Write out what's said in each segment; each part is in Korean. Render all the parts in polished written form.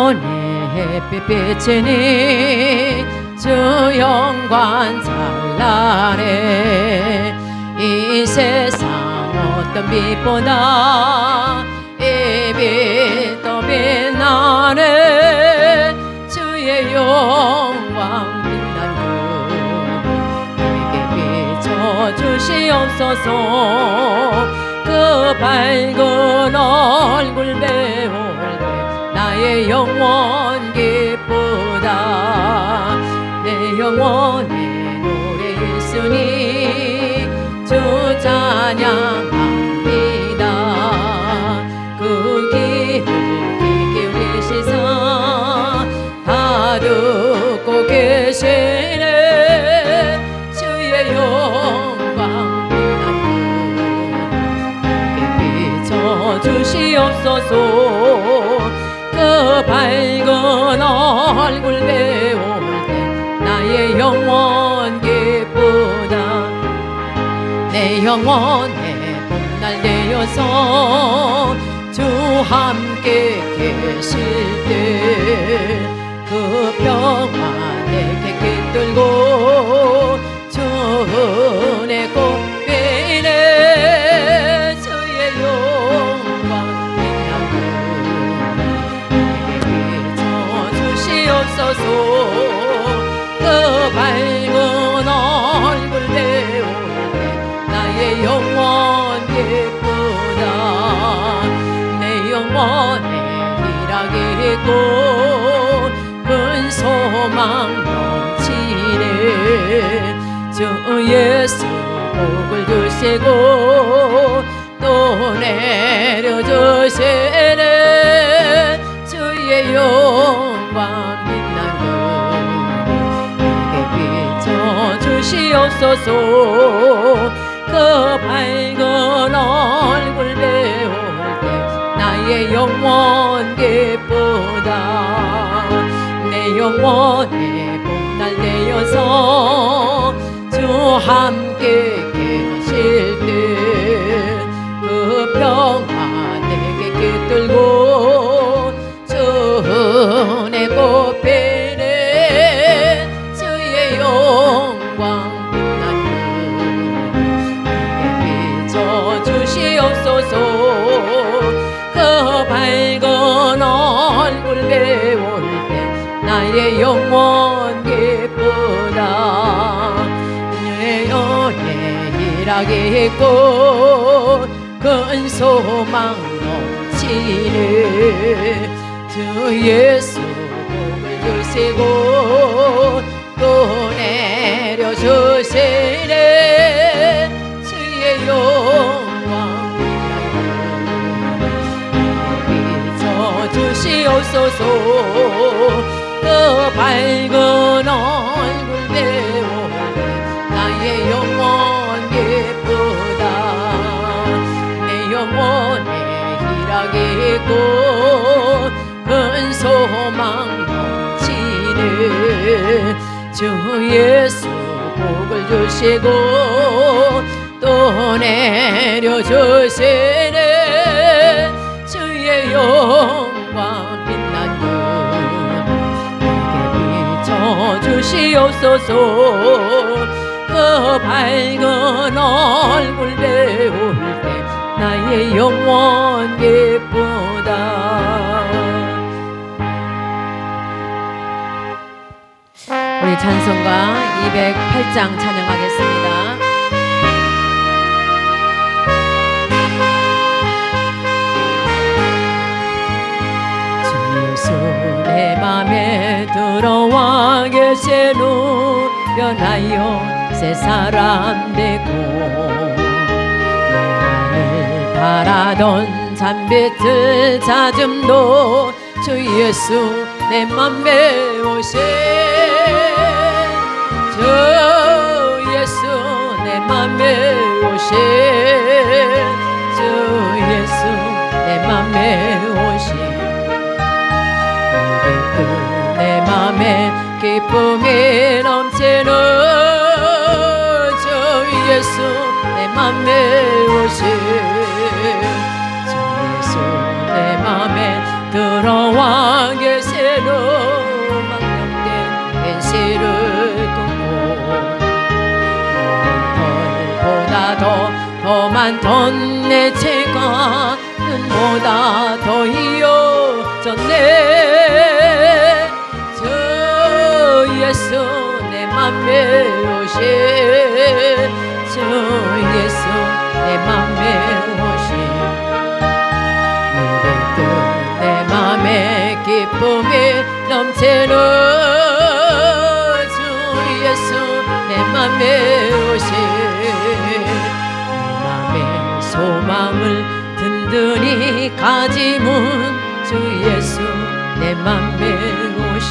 영혼의 햇빛 비치니 주 영광 찬란해. 이 세상 어떤 빛보다 이 빛 더 빛나네. 주의 영광 빛난 그에게 비춰주시옵소서. 그 밝은 얼굴 배울 때 나의 영혼 기쁘다. 내 영혼의 노래 있으니 주 찬양합니다. 그 귀를 귀 기울이시사 다 듣고 계시네. 주의 영광 빛난 비춰주시옵소서. 그 밝은 얼굴 배울 때 나의 영혼 기쁘다. 내 영혼의 봄날 되어서 주 함께 계실 때 그 평화 내게 깃들고 주 은혜 꽃비네. 주의 영광 빛나고 내게 비춰주시옵소서. 그 밝은 얼굴 배울 때 나의 영혼 기쁘다. 내 영혼에 희락이 있고 큰 소망 넘치네. 주 예수 복을 주시고 또 내려주시네. 주의 영광 빛난 그에게 비춰주시옵소서. 그 밝은 얼굴 배울 때 나의 영혼 기쁘다. 내 영혼의 봄날 되어서 주 함께 계실 때 그 평화 내게 깃들고 주 은혜 꽃피네. 주의 영광 빛난 그에게 비춰주시옵소서. 그 밝은 얼굴 배울 때 나의 영혼 기쁘다. 내 연애 희락이 있고 큰 소망 넘치네. 주 예수 복을 주시고 또 내려주시네. 주의 영광 비춰주시옵소서. 그 밝은 얼굴 배울 때 나의 영혼 기쁘다. 내 영혼에 희락이 있고 큰 소망 넘치네. 주 예수 복을 주시고 또 내려주시네. 주의 영광 빛난 비춰주시옵소서. 그 밝은 얼굴 배울 때 나의 영혼 기쁘다. 우리 찬송가 208장 찬양하겠습니다. 주 예수 내 맘에 들어와 계시누 변하여 새 사람 되고 내 안을 바라던 잠빛을 찾음도 주 예수 내 맘에 오신 주 예수 내 맘에 오신 주 예수 내 맘에 오신 내 맘에 기쁨이 넘치는 주 예수 내 맘에 오신 주 예수 내 맘에 들어와 계신 더 많던 내 죄가 눈보다 더 이어졌네. 저 예수 내 맘에 오신, 저 예수 내 맘에 오신, 누구도 내 맘에 기쁨이 넘치는 주 예수 내 맘에 오신, 내 맘의 소망을 든든히 가지문 주 예수 내 맘에 오신,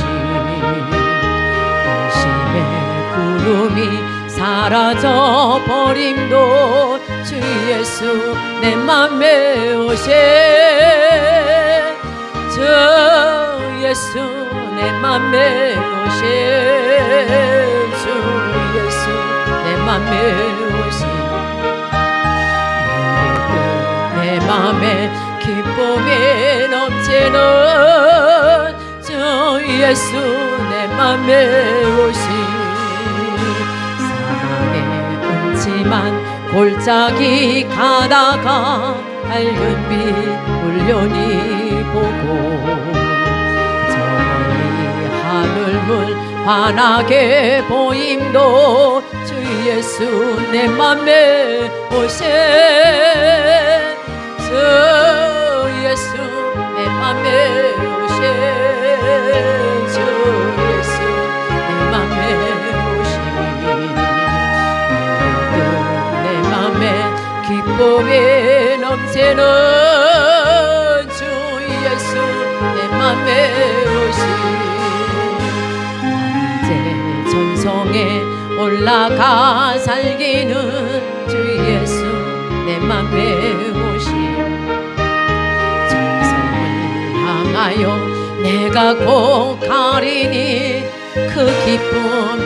심의 구름이 사라져 버림도 주 예수 내 맘에 오신, 저 예수 내 맘에 오신, 주 예수 내 맘에 오신, 내 맘에 기쁨이 넘치는 주 예수 내 맘에 오신, 사망의 음침한 골짜기 가다가 밝은 빛 울려니 보고, 저리 하늘물 환하게 보임도 주 예수 내 맘에 오신, 주 예수 내 맘에 오신, 주 예수 내 맘에 오신, 내 맘에 기쁨이 넘치는 주 예수 내 맘에 오신, 이제 전성에 올라가 살기는 주 예수 내 맘에 오신, 전성을 향하여 내가 꼭 가리니 그 기쁨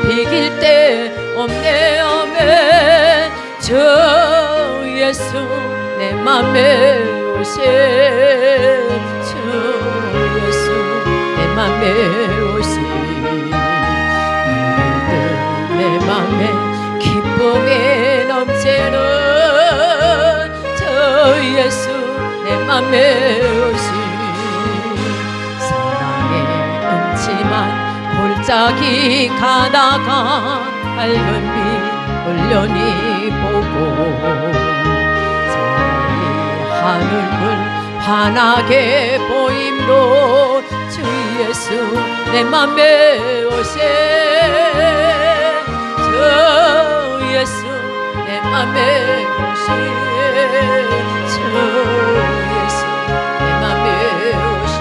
비길 때 없네 아멘. 주 예수 내 맘에 오신, 주 예수 내 맘에 오신, 내 맘에 기쁨이 넘치는 주 예수 내 맘에 오신, 사랑의 음침한 골짜기 가다가 밝은 빛 울려니 보고, 저리 하늘물 환하게 보임도 주 예수 내 맘에 오신, 주 예수 내 맘에 오신, 주 예수 내 맘에 오신,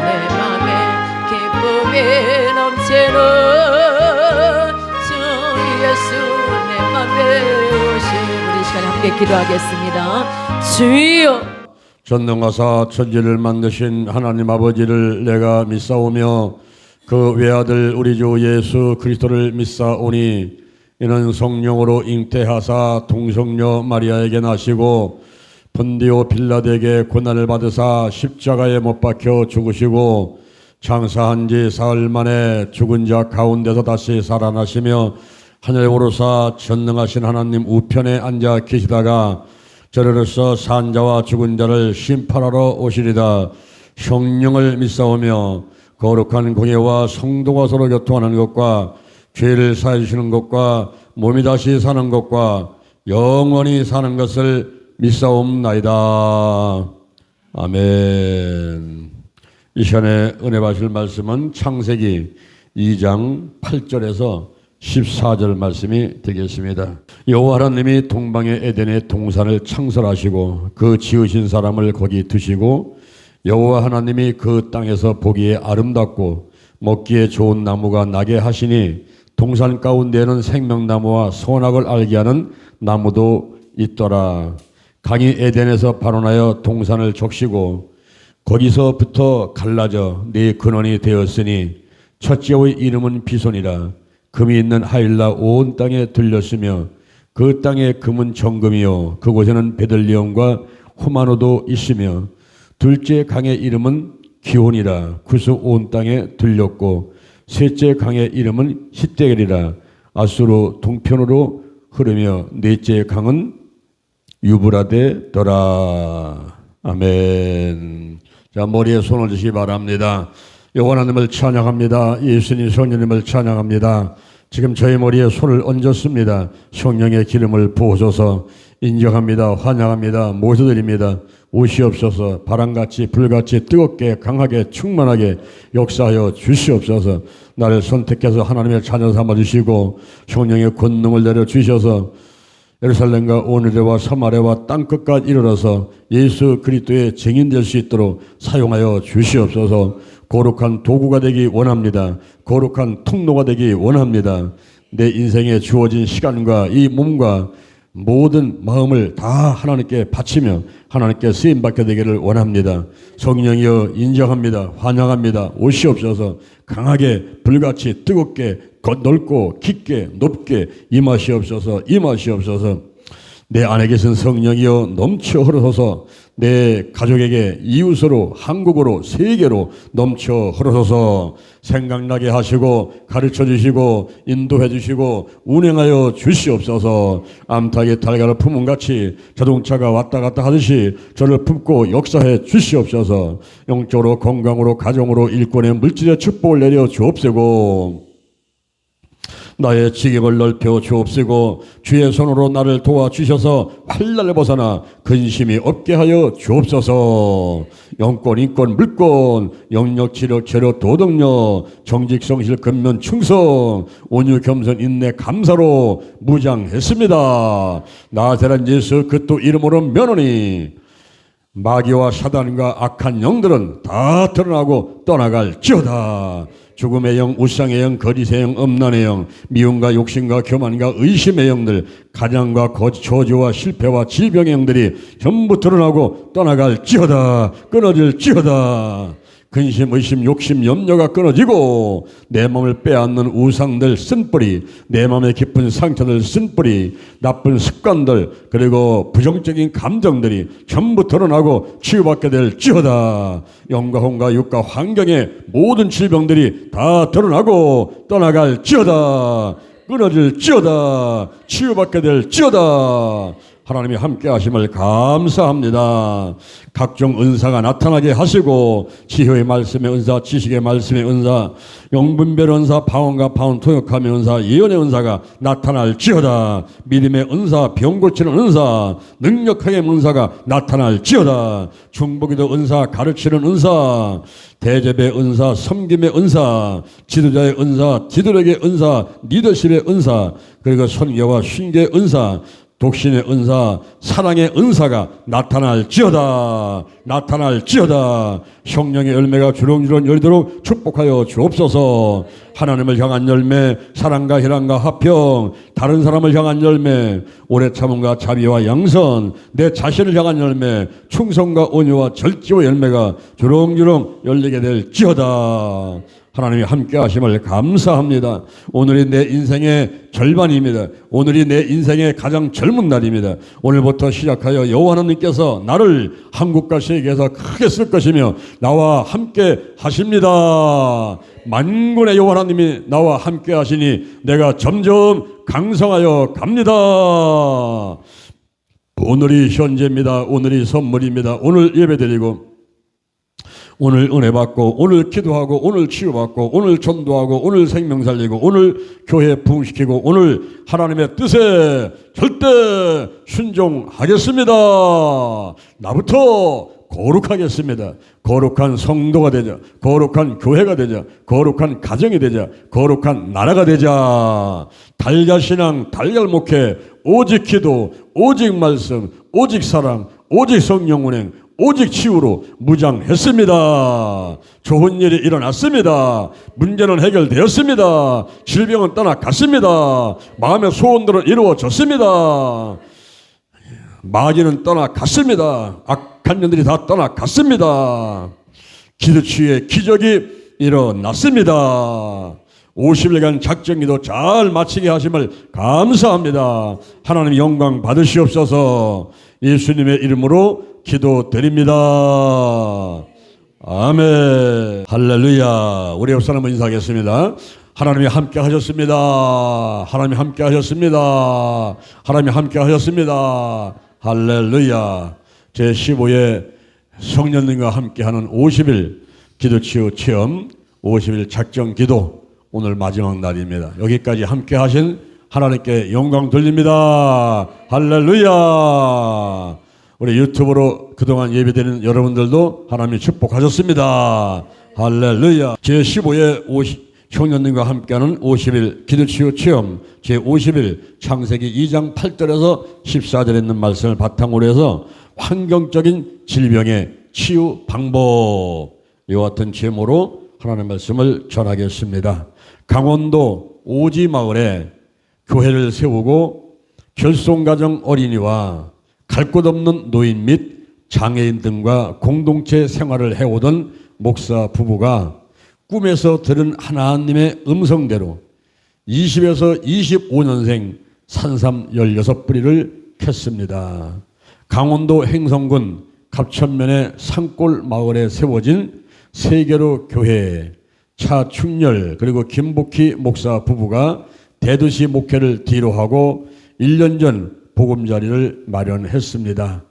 내 맘에 기쁨이 넘치는 주 예수 내 맘에 오신. 우리 이 시간에 함께 기도하겠습니다. 주여, 전능하사 천지를 만드신 하나님 아버지를 내가 믿사오며 그 외아들 우리 주 예수 그리스도를 믿사오니, 이는 성령으로 잉태하사 동성녀 마리아에게 나시고 본디오 빌라드에게 고난을 받으사 십자가에 못 박혀 죽으시고 장사한 지 사흘 만에 죽은 자 가운데서 다시 살아나시며 하늘에 오르사 전능하신 하나님 우편에 앉아 계시다가 저리로서 산 자와 죽은 자를 심판하러 오시리다. 성령을 믿사오며 거룩한 공예와 성도가 서로 교통하는 것과 죄를 사해 주시는 것과 몸이 다시 사는 것과 영원히 사는 것을 믿사옵나이다. 아멘. 이 시간에 은혜 받으실 말씀은 창세기 2장 8절에서 14절 말씀이 되겠습니다. 여호와 하나님이 동방의 에덴의 동산을 창설하시고 그 지으신 사람을 거기 두시고, 여호와 하나님이 그 땅에서 보기에 아름답고 먹기에 좋은 나무가 나게 하시니 동산 가운데에는 생명나무와 선악을 알게 하는 나무도 있더라. 강이 에덴에서 발원하여 동산을 적시고 거기서부터 갈라져 네 근원이 되었으니 첫째의 이름은 비손이라. 금이 있는 하일라 온 땅에 들렸으며 그 땅의 금은 정금이요 그곳에는 베들리엄과 호마노도 있으며, 둘째 강의 이름은 기혼이라. 구스 온 땅에 들렸고 셋째 강의 이름은 히데겔이라. 아수르 동편으로 흐르며 넷째 강은 유브라데더라. 아멘. 자, 머리에 손을 드시기 바랍니다. 여호와 하나님을 찬양합니다. 예수님 성령님을 찬양합니다. 지금 저희 머리에 손을 얹었습니다. 성령의 기름을 부으소서. 인정합니다. 환영합니다. 모셔드립니다. 오시옵소서. 바람같이 불같이 뜨겁게 강하게 충만하게 역사하여 주시옵소서. 나를 선택해서 하나님의 자녀 삼아주시고 성령의 권능을 내려주셔서 예루살렘과 오늘과 사마리아와 땅끝까지 이르러서 예수 그리스도의 증인 될 수 있도록 사용하여 주시옵소서. 거룩한 도구가 되기 원합니다. 거룩한 통로가 되기 원합니다. 내 인생에 주어진 시간과 이 몸과 모든 마음을 다 하나님께 바치며 하나님께 쓰임받게 되기를 원합니다. 성령이여 인정합니다. 환영합니다. 오시옵소서. 강하게 불같이 뜨겁게 넓고 깊게 높게 임하시옵소서. 임하시옵소서. 내 안에 계신 성령이여 넘쳐 흐르소서. 내 가족에게 이웃으로 한국으로 세계로 넘쳐 흐르소서. 생각나게 하시고 가르쳐 주시고 인도해 주시고 운행하여 주시옵소서. 암탉이 달걀을 품은 같이 자동차가 왔다 갔다 하듯이 저를 품고 역사해 주시옵소서. 영적으로 건강으로 가정으로 일꾼의 물질의 축복을 내려 주옵시고 나의 지경을 넓혀 주옵시고 주의 손으로 나를 도와주셔서 환난을 벗어나 근심이 없게 하여 주옵소서. 영권, 인권, 물권, 영력, 지력, 재력, 도덕력, 정직, 성실, 근면, 충성, 온유, 겸손, 인내, 감사로 무장했습니다. 나사렛 예수 그리스도 이름으로 면하니 마귀와 사단과 악한 영들은 다 드러나고 떠나갈지어다. 죽음의 영, 우상의 영, 거짓의 영, 음란의 영, 미움과 욕심과 교만과 의심의 영들, 가장과 거짓, 저주와 실패와 질병의 영들이 전부 드러나고 떠나갈지어다. 끊어질지어다. 근심, 의심, 욕심, 염려가 끊어지고 내 몸을 빼앗는 우상들 쓴뿌리, 내 마음의 깊은 상처들 쓴뿌리, 나쁜 습관들 그리고 부정적인 감정들이 전부 드러나고 치유받게 될지어다. 영과 혼과 육과 환경의 모든 질병들이 다 드러나고 떠나갈지어다. 끊어질지어다. 치유받게 될지어다. 하나님이 함께 하심을 감사합니다. 각종 은사가 나타나게 하시고 지혜의 말씀의 은사, 지식의 말씀의 은사, 영분별 은사, 방언과 방언 통역함의 은사, 예언의 은사가 나타날지어다. 믿음의 은사, 병 고치는 은사, 능력하게 은사가 나타날지어다. 중보기도 은사, 가르치는 은사, 대접의 은사, 섬김의 은사, 지도자의 은사, 지도력의 은사, 리더십의 은사, 그리고 선교와 쉰계의 은사, 독신의 은사, 사랑의 은사가 나타날지어다. 나타날지어다. 성령의 열매가 주렁주렁 열리도록 축복하여 주옵소서. 하나님을 향한 열매, 사랑과 희랑과 화평, 다른 사람을 향한 열매, 오래 참음과 자비와 양선, 내 자신을 향한 열매, 충성과 온유와 절제와 열매가 주렁주렁 열리게 될지어다. 하나님이 함께 하심을 감사합니다. 오늘이 내 인생의 절반입니다. 오늘이 내 인생의 가장 젊은 날입니다. 오늘부터 시작하여 여호와 하나님께서 나를 한국과 세계에서 크게 쓸 것이며 나와 함께 하십니다. 만군의 여호와 하나님이 나와 함께 하시니 내가 점점 강성하여 갑니다. 오늘이 현재입니다. 오늘이 선물입니다. 오늘 예배드리고 오늘 은혜 받고 오늘 기도하고 오늘 치유받고 오늘 전도하고 오늘 생명 살리고 오늘 교회 부흥시키고 오늘 하나님의 뜻에 절대 순종하겠습니다. 나부터 거룩하겠습니다. 거룩한 성도가 되자. 거룩한 교회가 되자. 거룩한 가정이 되자. 거룩한 나라가 되자. 달걀신앙, 달걀목회, 오직 기도, 오직 말씀, 오직 사랑, 오직 성령 운행, 오직 치유로 무장했습니다. 좋은 일이 일어났습니다. 문제는 해결되었습니다. 질병은 떠나갔습니다. 마음의 소원들은 이루어졌습니다. 마귀는 떠나갔습니다. 악한 년들이 다 떠나갔습니다. 기도치유의 기적이 일어났습니다. 50일간 작정기도 잘 마치게 하심을 감사합니다. 하나님 영광 받으시옵소서. 예수님의 이름으로 기도드립니다. 아멘. 할렐루야. 우리 옆 사람을 인사하겠습니다. 하나님이 함께 하셨습니다. 하나님이 함께 하셨습니다. 하나님이 함께 하셨습니다. 할렐루야. 제15회 성령님과 함께하는 50일 기도치유 체험 50일 작정 기도 오늘 마지막 날입니다. 여기까지 함께 하신 하나님께 영광 돌립니다. 할렐루야. 우리 유튜브로 그동안 예배드리는 여러분들도 하나님이 축복하셨습니다. 할렐루야. 제15회 청년님과 함께하는 50일 기도치유 체험 제50일 창세기 2장 8절에서 14절에 있는 말씀을 바탕으로 해서 환경적인 질병의 치유 방법 이와 같은 제목으로 하나님의 말씀을 전하겠습니다. 강원도 오지마을에 교회를 세우고 결손가정 어린이와 갈 곳 없는 노인 및 장애인 등과 공동체 생활을 해오던 목사 부부가 꿈에서 들은 하나님의 음성대로 20에서 25년생 산삼 16뿌리를 캤습니다. 강원도 행성군 갑천면의 산골 마을에 세워진 세계로 교회 차충렬 그리고 김복희 목사 부부가 대도시 목회를 뒤로하고 1년 전 보금자리를 마련했습니다.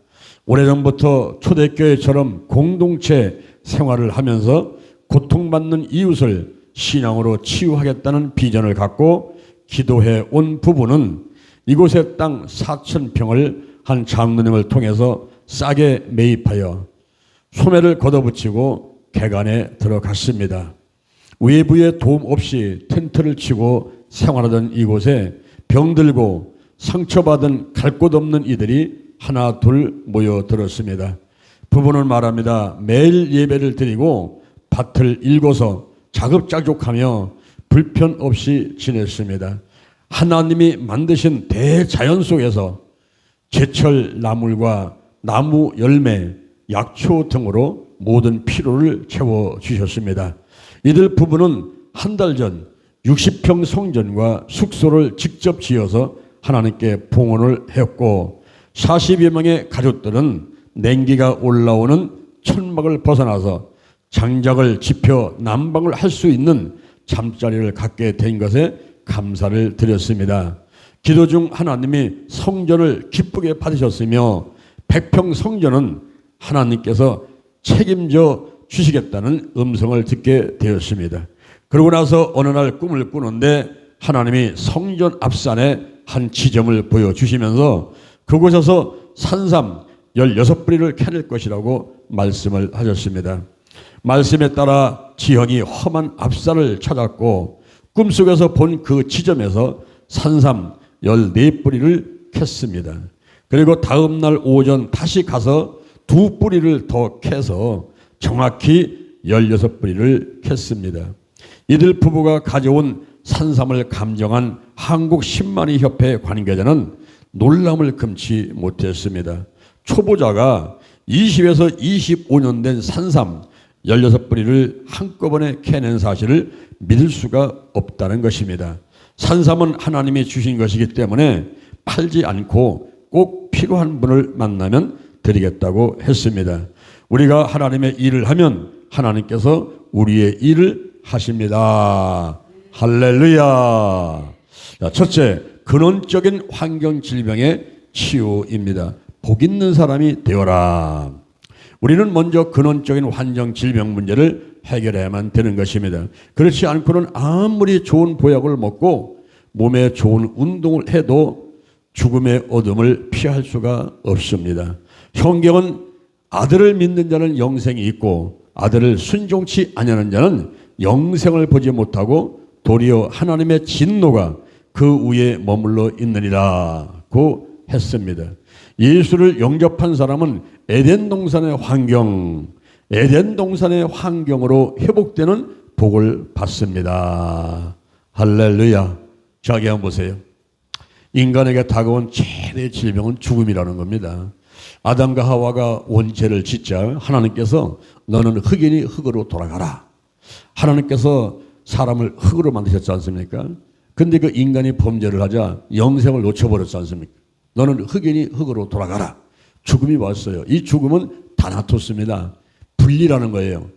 오래전부터 초대교회처럼 공동체 생활을 하면서 고통받는 이웃을 신앙으로 치유하겠다는 비전을 갖고 기도해 온 부부는 이곳의 땅 4,000평을 한 장로님을 통해서 싸게 매입하여 소매를 걷어붙이고 개간에 들어갔습니다. 외부의 도움 없이 텐트를 치고 생활하던 이곳에 병들고 상처받은 갈 곳 없는 이들이 하나 둘 모여들었습니다. 부부는 말합니다. 매일 예배를 드리고 밭을 일궈서 자급자족하며 불편 없이 지냈습니다. 하나님이 만드신 대자연 속에서 제철 나물과 나무 열매, 약초 등으로 모든 필요를 채워주셨습니다. 이들 부부는 한 달 전 60평 성전과 숙소를 직접 지어서 하나님께 봉헌을 했고 40여 명의 가족들은 냉기가 올라오는 천막을 벗어나서 장작을 지펴 난방을 할 수 있는 잠자리를 갖게 된 것에 감사를 드렸습니다. 기도 중 하나님이 성전을 기쁘게 받으셨으며 100평 성전은 하나님께서 책임져 주시겠다는 음성을 듣게 되었습니다. 그러고 나서 어느 날 꿈을 꾸는데 하나님이 성전 앞산에 한 지점을 보여주시면서 그곳에서 산삼 16뿌리를 캐낼 것이라고 말씀을 하셨습니다. 말씀에 따라 지형이 험한 앞산을 찾았고 꿈속에서 본 그 지점에서 산삼 14뿌리를 캤습니다. 그리고 다음 날 오전 다시 가서 2뿌리를 더 캐서 정확히 16뿌리를 캤습니다. 이들 부부가 가져온 산삼을 감정한 한국신만이협회 관계자는 놀람을 금치 못했습니다. 초보자가 20에서 25년 된 산삼 16뿌리를 한꺼번에 캐낸 사실을 믿을 수가 없다는 것입니다. 산삼은 하나님이 주신 것이기 때문에 팔지 않고 꼭 필요한 분을 만나면 드리겠다고 했습니다. 우리가 하나님의 일을 하면 하나님께서 우리의 일을 하십니다. 할렐루야. 첫째, 근원적인 환경 질병의 치유입니다. 복 있는 사람이 되어라. 우리는 먼저 근원적인 환경 질병 문제를 해결해야만 되는 것입니다. 그렇지 않고는 아무리 좋은 보약을 먹고 몸에 좋은 운동을 해도 죽음의 어둠을 피할 수가 없습니다. 성경은 아들을 믿는 자는 영생이 있고 아들을 순종치 아니하는 자는 영생을 보지 못하고 도리어 하나님의 진노가 그 위에 머물러 있느니라고 했습니다. 예수를 영접한 사람은 에덴 동산의 환경으로 회복되는 복을 받습니다. 할렐루야. 자기 한번 보세요. 인간에게 다가온 최대의 질병은 죽음이라는 겁니다. 아담과 하와가 원죄를 짓자 하나님께서 너는 흙이니 흙으로 돌아가라. 하나님께서 사람을 흙으로 만드셨지 않습니까? 근데 그 인간이 범죄를 하자 영생을 놓쳐버렸지 않습니까? 너는 흙이니 흙으로 돌아가라. 죽음이 왔어요. 이 죽음은 다나토스입니다. 분리라는 거예요.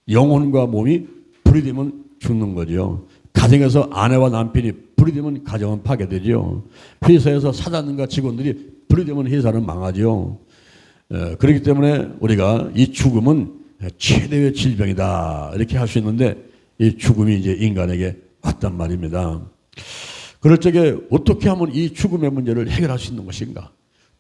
영혼과 몸이 분리되면 죽는 거죠. 가정에서 아내와 남편이 불이 되면 가정은 파괴되죠. 회사에서 사장님과 직원들이 불이 되면 회사는 망하죠. 그렇기 때문에 우리가 이 죽음은 최대의 질병이다 이렇게 할 수 있는데 이 죽음이 이제 인간에게 왔단 말입니다. 그럴 적에 어떻게 하면 이 죽음의 문제를 해결할 수 있는 것인가?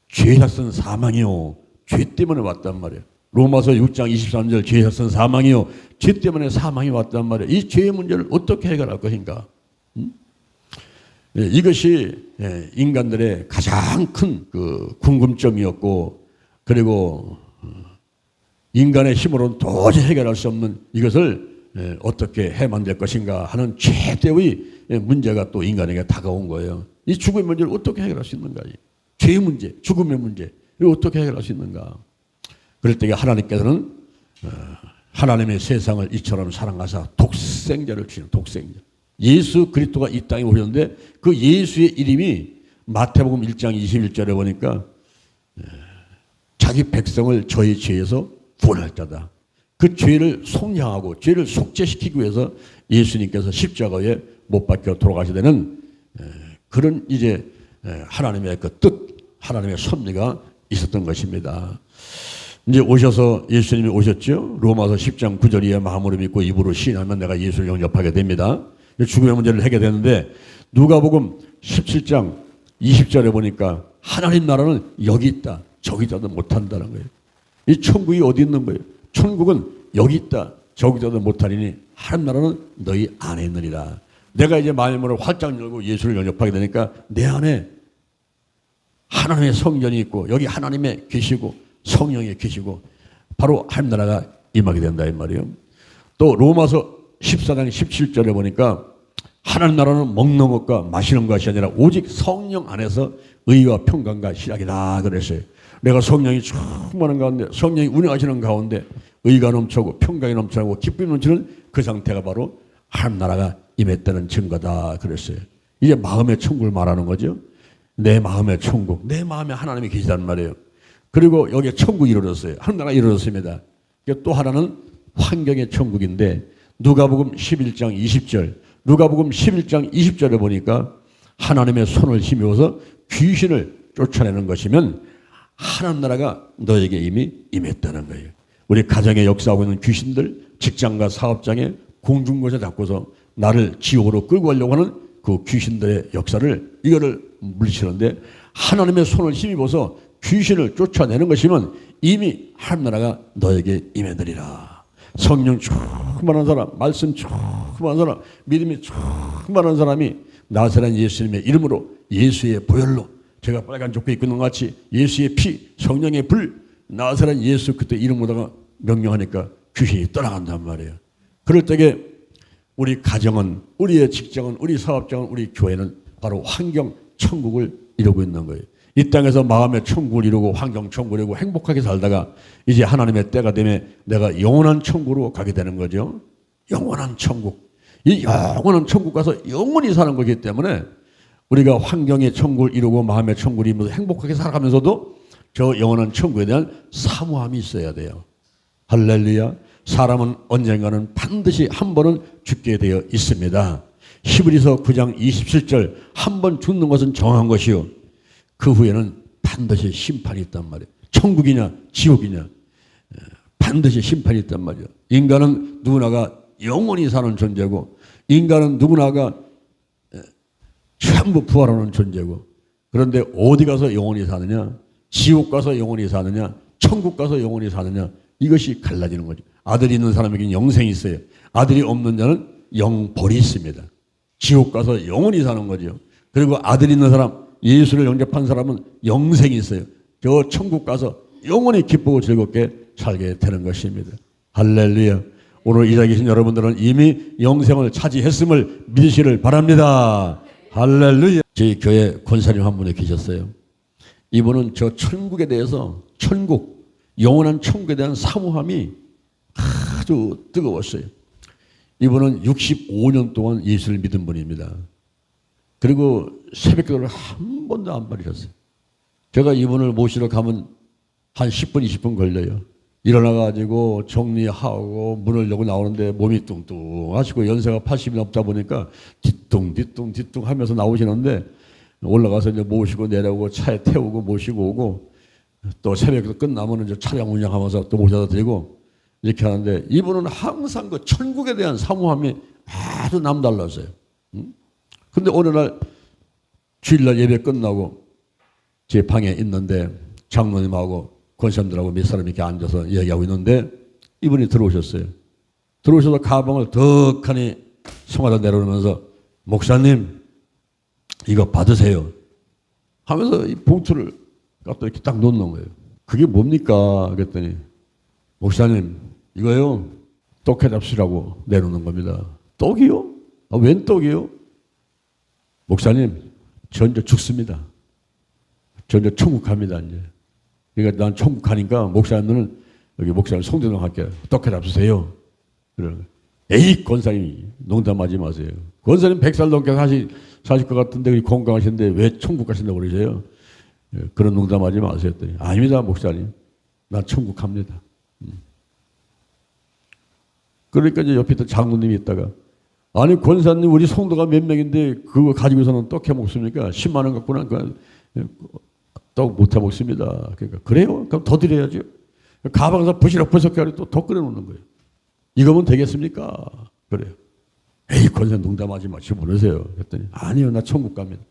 죄사선 사망이요. 죄 때문에 왔단 말이에요. 로마서 6장 23절 죄사선 사망이요. 죄 때문에 사망이 왔단 말이에요. 이 죄의 문제를 어떻게 해결할 것인가? 이것이 인간들의 가장 큰 그 궁금점이었고, 그리고 인간의 힘으로는 도저히 해결할 수 없는 이것을 어떻게 해만 될 것인가 하는 최대의 문제가 또 인간에게 다가온 거예요. 이 죽음의 문제를 어떻게 해결할 수 있는가? 죄의 문제, 죽음의 문제, 이걸 어떻게 해결할 수 있는가? 그럴 때 하나님께서는 하나님의 세상을 이처럼 사랑하사 독생자를 주시는 독생자. 예수 그리스도가 이 땅에 오셨는데 그 예수의 이름이 마태복음 1장 21절에 보니까 자기 백성을 저희 죄에서 구원할 자다. 그 죄를 속량하고 죄를 속죄시키기 위해서 예수님께서 십자가에 못 박혀 돌아가셔야 되는 그런 이제 하나님의 그 뜻, 하나님의 섭리가 있었던 것입니다. 이제 오셔서 예수님이 오셨죠. 로마서 10장 9절에 마음으로 믿고 입으로 시인하면 내가 예수를 영접하게 됩니다. 죽음의 문제를 해결되는데 누가복음 17장 20절에 보니까 하나님 나라는 여기 있다. 저기다도 못한다는 거예요. 이 천국이 어디 있는 거예요? 천국은 여기 있다. 저기다도 못하리니 하나님 나라는 너희 안에 있느니라. 내가 이제 마음을 활짝 열고 예수를 영접하게 되니까 내 안에 하나님의 성전이 있고 여기 하나님의 계시고 성령이 계시고 바로 하나님 나라가 임하게 된다 이 말이에요. 또 로마서 14장 17절에 보니까 하나님 나라는 먹는 것과 마시는 것이 아니라 오직 성령 안에서 의와 평강과 희락이다 그랬어요. 내가 성령이 충만한 가운데 성령이 운행하시는 가운데 의가 넘쳐고 평강이 넘쳐고 기쁨이 넘치는 그 상태가 바로 하나님 나라가 임했다는 증거다 그랬어요. 이제 마음의 천국을 말하는 거죠. 내 마음의 천국, 내 마음에 하나님이 계시단 말이에요. 그리고 여기에 천국이 이루어졌어요. 하나님 나라가 이루어졌습니다. 또 하나는 환경의 천국인데 누가복음 11장 20절, 누가복음 11장 20절에 보니까 하나님의 손을 힘입어서 귀신을 쫓아내는 것이면 하나님 나라가 너에게 이미 임했다는 거예요. 우리 가정에 역사하고 있는 귀신들, 직장과 사업장에 공중곳에 잡고서 나를 지옥으로 끌고 가려고 하는 그 귀신들의 역사를 이거를 물리치는데 하나님의 손을 힘입어서 귀신을 쫓아내는 것이면 이미 하나님 나라가 너에게 임해드리라. 성령 충만한 사람, 말씀 충만한 사람, 믿음이 충만한 사람이 나사렛 예수님의 이름으로 예수의 보혈로 제가 빨간 조끼 입고 있는 것 같이 예수의 피, 성령의 불, 나사렛 예수 그때 이름으로다가 명령하니까 귀신이 떠나간단 말이에요. 그럴 때에 우리 가정은, 우리의 직장은, 우리 사업장은, 우리 교회는 바로 환경 천국을 이루고 있는 거예요. 이 땅에서 마음의 천국을 이루고 환경 천국을 이루고 행복하게 살다가 이제 하나님의 때가 되면 내가 영원한 천국으로 가게 되는 거죠. 영원한 천국. 이 영원한 천국 가서 영원히 사는 거기 때문에 우리가 환경의 천국을 이루고 마음의 천국을 이루면서 행복하게 살아가면서도 저 영원한 천국에 대한 사모함이 있어야 돼요. 할렐루야. 사람은 언젠가는 반드시 한 번은 죽게 되어 있습니다. 히브리서 9장 27절 한 번 죽는 것은 정한 것이요 그 후에는 반드시 심판이 있단 말이에요. 천국이냐 지옥이냐 반드시 심판이 있단 말이에요. 인간은 누구나가 영원히 사는 존재고 인간은 누구나가 전부 부활하는 존재고 그런데 어디 가서 영원히 사느냐 지옥 가서 영원히 사느냐 천국 가서 영원히 사느냐 이것이 갈라지는 거죠. 아들이 있는 사람에게는 영생이 있어요. 아들이 없는 자는 영벌이 있습니다. 지옥 가서 영원히 사는 거죠. 그리고 아들이 있는 사람 예수를 영접한 사람은 영생이 있어요. 저 천국 가서 영원히 기쁘고 즐겁게 살게 되는 것입니다. 할렐루야. 오늘 이 자리에 계신 여러분들은 이미 영생을 차지했음을 믿으시를 바랍니다. 할렐루야. 저희 교회 권사님 한 분이 계셨어요. 이분은 저 천국에 대해서 천국, 영원한 천국에 대한 사모함이 아주 뜨거웠어요. 이분은 65년 동안 예수를 믿은 분입니다. 그리고 새벽기도를 한 번도 안 버리셨어요. 제가 이분을 모시러 가면 한 10분, 20분 걸려요. 일어나가지고 정리하고 문을 열고 나오는데 몸이 뚱뚱하시고 연세가 80이 넘다 보니까 뒤뚱 하면서 나오시는데 올라가서 이제 모시고 내려오고 차에 태우고 모시고 오고 또 새벽에 끝나면 이제 차량 운영하면서 또 모셔다 드리고 이렇게 하는데 이분은 항상 그 천국에 대한 사모함이 아주 남달랐어요. 근데 어느 날 주일날 예배 끝나고 제 방에 있는데 장로님하고 권사님들하고 몇 사람 이렇게 앉아서 이야기하고 있는데 이분이 들어오셨어요. 들어오셔서 가방을 덕하니 성하다 내려오면서 목사님 이거 받으세요 하면서 이 봉투를 갖다 이렇게 딱 놓는 거예요. 그게 뭡니까? 그랬더니 목사님 이거요 떡해 잡수라고 내놓는 겁니다. 떡이요? 아, 웬 떡이요? 목사님 저 이제 죽습니다. 저 이제 천국 갑니다. 이제. 그러니까 난 천국 가니까 목사님들은 여기 목사님 송대동 할게요. 떡해 잡수세요. 그러는 거예요. 에이 권사님 농담하지 마세요. 권사님 100살 넘게 사실 것 같은데 건강하신데 왜 천국 가신다고 그러세요? 그런 농담하지 마세요. 했더니 아닙니다 목사님. 난 천국 갑니다. 그러니까 이제 옆에 또 장로님이 있다가 아니 권사님 우리 성도가 몇 명인데 그거 가지고서는 떡해 먹습니까? 10만 원 갖고는 떡 못 해 먹습니다. 그러니까 그래요? 그럼 더 드려야죠. 가방에서 부시럭부시럭 또더 끓여놓는 거예요. 이거면 되겠습니까? 그래요. 에이 권사님 농담하지 마시고 그러세요. 그랬더니 아니요 나 천국 갑니다.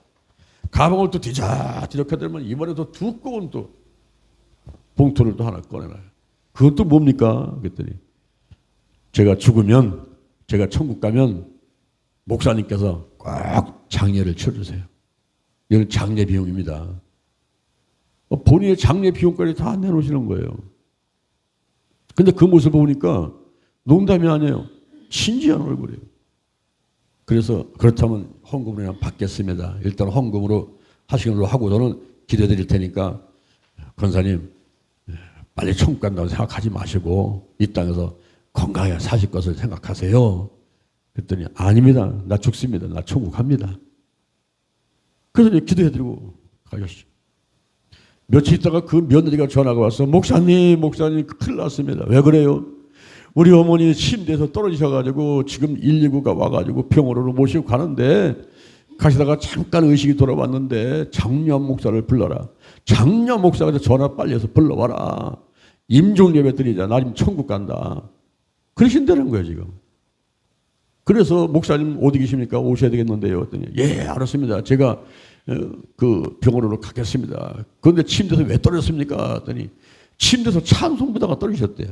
가방을 또 뒤적뒤적 하더만 이번에 또 두꺼운 또 봉투를 또 하나 꺼내놔요. 그건 또 뭡니까? 그랬더니 제가 죽으면 제가 천국 가면 목사님께서 꼭 장례를 치러주세요. 이건 장례 비용입니다. 본인의 장례 비용까지 다 내놓으시는 거예요. 근데 그 모습을 보니까 농담이 아니에요. 진지한 얼굴이에요. 그래서 그렇다면 헌금을 받겠습니다. 일단 헌금으로 하시는 걸로 하고 저는 기도해 드릴 테니까 권사님 빨리 천국 간다고 생각하지 마시고 이 땅에서 건강하게 사실 것을 생각하세요. 그랬더니 아닙니다. 나 죽습니다. 나 천국 갑니다. 그래서 이제 기도해 드리고 가셨죠. 며칠 있다가 그 며느리가 전화가 와서 목사님 큰일 났습니다. 왜 그래요? 우리 어머니 침대에서 떨어지셔가지고 지금 119가 와가지고 병원으로 모시고 가는데 가시다가 잠깐 의식이 돌아왔는데 장녀 목사를 불러라. 장녀 목사가 전화 빨리 해서 불러와라. 임종 예배 드리자. 나 지금 천국 간다. 그러신다는 거예요 지금. 그래서 목사님 어디 계십니까? 오셔야 되겠는데요. 했더니 예 알았습니다. 제가 그 병원으로 가겠습니다. 그런데 침대에서 왜 떨어졌습니까? 했더니 침대에서 찬송 부다가 떨어지셨대요.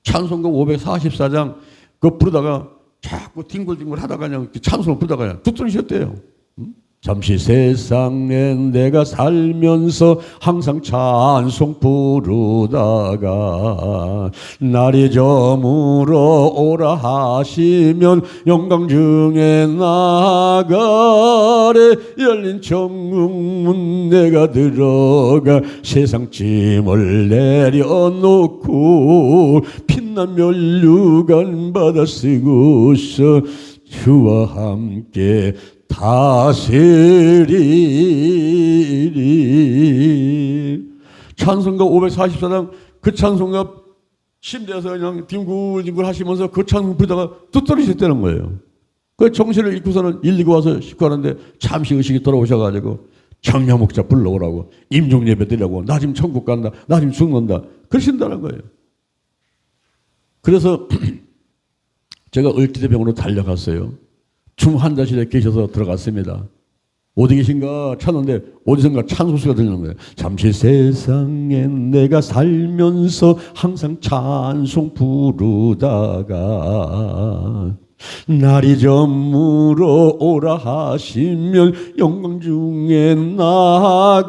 찬송가 544장 그거 부르다가 자꾸 뒹굴뒹굴 하다가 그냥 찬송을 부르다가 뚝 떨어지셨대요. 잠시 세상에 내가 살면서 항상 찬송 부르다가 날이 저물어 오라 하시면 영광 중에 나가래. 열린 천국문 내가 들어가 세상 짐을 내려놓고 빛난 면류관 받아 쓰고서 주와 함께 다스리리. 찬송가 544장 그 찬송가 침대에서 그냥 뒹굴뒹굴 하시면서 그 찬송 부르다가 뚝 떨어지셨다는 거예요. 그 정신을 잃고서는 119 와서 싣고 가는데 잠시 의식이 돌아오셔가지고 장녀 목사 불러오라고 임종 예배 드리라고 나 지금 천국 간다. 나 지금 죽는다. 그러신다는 거예요. 그래서 제가 을지대병원으로 달려갔어요. 중환자실에 계셔서 들어갔습니다. 어디 계신가 찾는데 어디선가 찬송수가 들리는 거예요. 잠시 세상에 내가 살면서 항상 찬송 부르다가 날이 저물어 오라 하시면 영광 중에 나가리.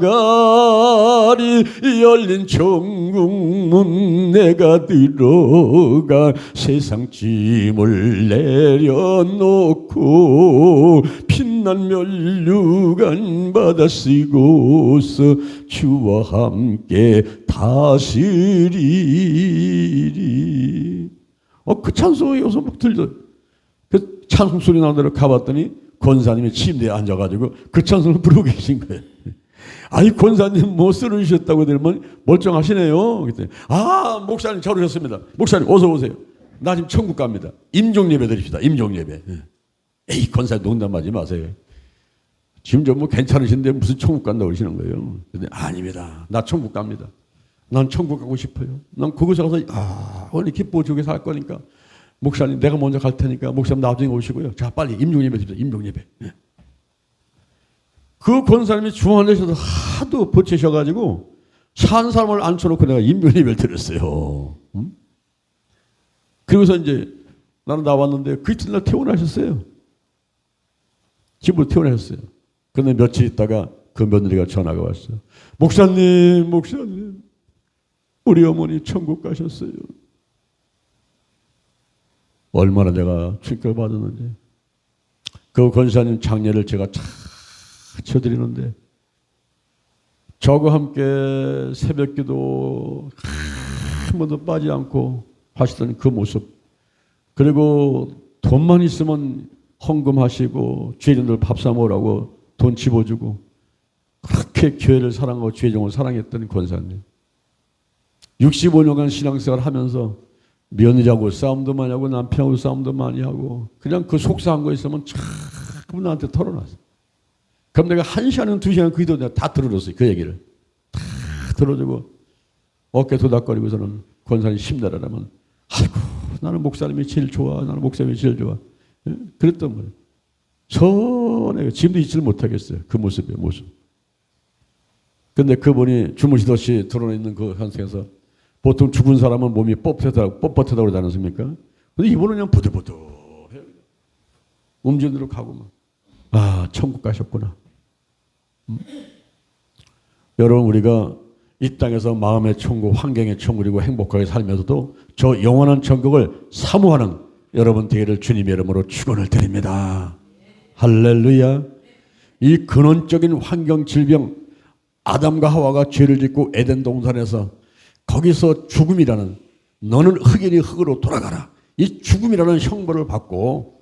열린 천국문 내가 들어가 세상 짐을 내려놓고 빛난 면류관 받아 쓰고서 주와 함께 다스리리. 그 찬송이 여기서 막 들려. 그 찬송 소리 나는 데로 가봤더니 권사님이 침대에 앉아가지고 그 찬송을 부르고 계신 거예요. 아이 권사님 뭐 쓰러지셨다고 들으면 멀쩡하시네요. 그랬더니 목사님 잘 오셨습니다. 목사님 어서 오세요. 나 지금 천국 갑니다. 임종예배 드립시다. 임종예배. 에이 권사님 농담하지 마세요. 지금 좀 뭐 괜찮으신데 무슨 천국 간다고 그러시는 거예요. 근데 아닙니다. 나 천국 갑니다. 난 천국 가고 싶어요. 난 그곳에 가서 오늘 기뻐 주게 살 거니까 목사님 내가 먼저 갈 테니까 목사님 나중에 오시고요. 자 빨리 임종예배 드립시다. 임종예배. 그 권사님이 중환자실에서 하도 버티셔가지고 산 사람을 앉혀놓고 내가 임종예배를 드렸어요. 그러고서 이제 나는 나왔는데 그 이튿날 퇴원하셨어요. 집으로 퇴원하셨어요. 그런데 며칠 있다가 그 며느리가 전화가 왔어요. 목사님 우리 어머니 천국 가셨어요. 얼마나 내가 충격받았는지. 그 권사님 장례를 제가 다 쳐드리는데 저와 함께 새벽기도 한 번도 빠지 않고 하시던 그 모습, 그리고 돈만 있으면 헌금하시고 죄인들 밥 사 먹으라고 돈 집어주고 그렇게 교회를 사랑하고 죄종을 사랑했던 권사님. 65년간 신앙생활을 하면서 며느리하고 싸움도 많이 하고 남편하고 싸움도 많이 하고 그냥 그 속상한 거 있으면 자꾸 나한테 털어놨어. 그럼 내가 1시간, 2시간 그 기도 내가 다 들어줬어요. 그 얘기를 다 들어주고 어깨 도닥거리고서는 권사님 힘내라면 아이고 나는 목사님이 제일 좋아. 나는 목사님이 제일 좋아. 그랬던 거예요. 전에 지금도 잊지를 못하겠어요. 그 모습이에요. 모습. 근데 그분이 주무시듯이 드러나있는 그 현상에서 보통 죽은 사람은 몸이 뻣뻣하다고 그러지 않습니까? 근데 이분은 그냥 부들부들해요. 움직이는 대로 가고 막. 천국 가셨구나. 여러분 우리가 이 땅에서 마음의 천국, 환경의 천국이고 행복하게 살면서도 저 영원한 천국을 사모하는 여러분 되기를 주님의 이름으로 축원을 드립니다. 할렐루야. 이 근원적인 환경 질병, 아담과 하와가 죄를 짓고 에덴 동산에서 거기서 죽음이라는, 너는 흙이니 흙으로 돌아가라, 이 죽음이라는 형벌을 받고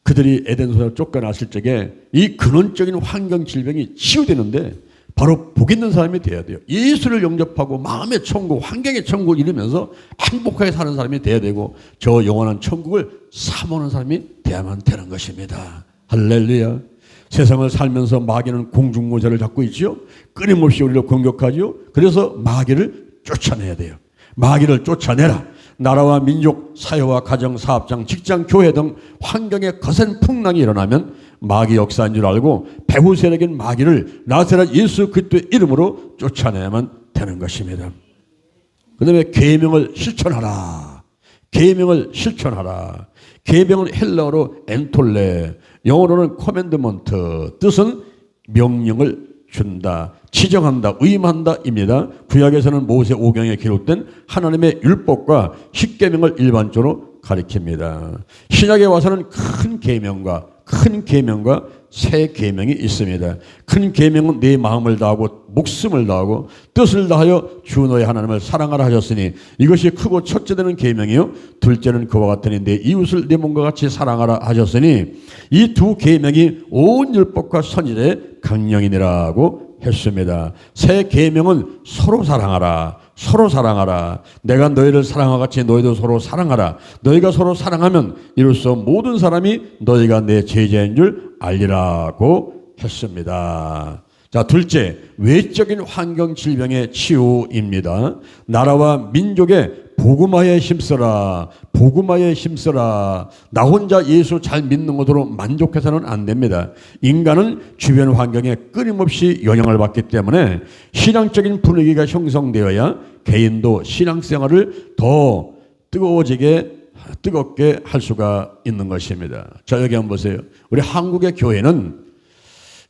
그들이 에덴 동산을 쫓겨났을 적에 이 근원적인 환경 질병이 치유되는데 바로 복 있는 사람이 돼야 돼요. 예수를 영접하고 마음의 천국, 환경의 천국을 이루면서 행복하게 사는 사람이 돼야 되고 저 영원한 천국을 사모하는 사람이 돼야만 되는 것입니다. 할렐루야. 세상을 살면서 마귀는 공중모자를 잡고 있지요. 끊임없이 우리를 공격하지요. 그래서 마귀를 쫓아내야 돼요. 마귀를 쫓아내라. 나라와 민족, 사회와 가정, 사업장, 직장, 교회 등 환경에 거센 풍랑이 일어나면 마귀 역사인 줄 알고 배후 세력인 마귀를 나사렛 예수 그리스도의 이름으로 쫓아내야만 되는 것입니다. 그 다음에 계명을 실천하라. 계명을 실천하라. 계명은 헬라어로 엔톨레, 영어로는 코맨드먼트, 뜻은 명령을 준다, 지정한다, 의임한다 입니다. 구약에서는 모세 오경에 기록된 하나님의 율법과 십계명을 일반적으로 가리킵니다. 신약에 와서는 큰 계명과 새 계명이 있습니다. 큰 계명은 내 마음을 다하고 목숨을 다하고 뜻을 다하여 주 너의 하나님을 사랑하라 하셨으니 이것이 크고 첫째 되는 계명이요 둘째는 그와 같으니 내 이웃을 내 몸과 같이 사랑하라 하셨으니 이 두 계명이 온 율법과 선지자의 강령이니라고 했습니다. 새 계명은 서로 사랑하라. 서로 사랑하라. 내가 너희를 사랑과 같이 너희도 서로 사랑하라. 너희가 서로 사랑하면 이로써 모든 사람이 너희가 내 제자인 줄 알리라고 했습니다. 자, 둘째, 외적인 환경 질병의 치유입니다. 나라와 민족의 복음화에 힘써라. 복음화에 힘써라. 나 혼자 예수 잘 믿는 것으로 만족해서는 안 됩니다. 인간은 주변 환경에 끊임없이 영향을 받기 때문에 신앙적인 분위기가 형성되어야 개인도 신앙생활을 더 뜨겁게 할 수가 있는 것입니다. 자, 여기 한번 보세요. 우리 한국의 교회는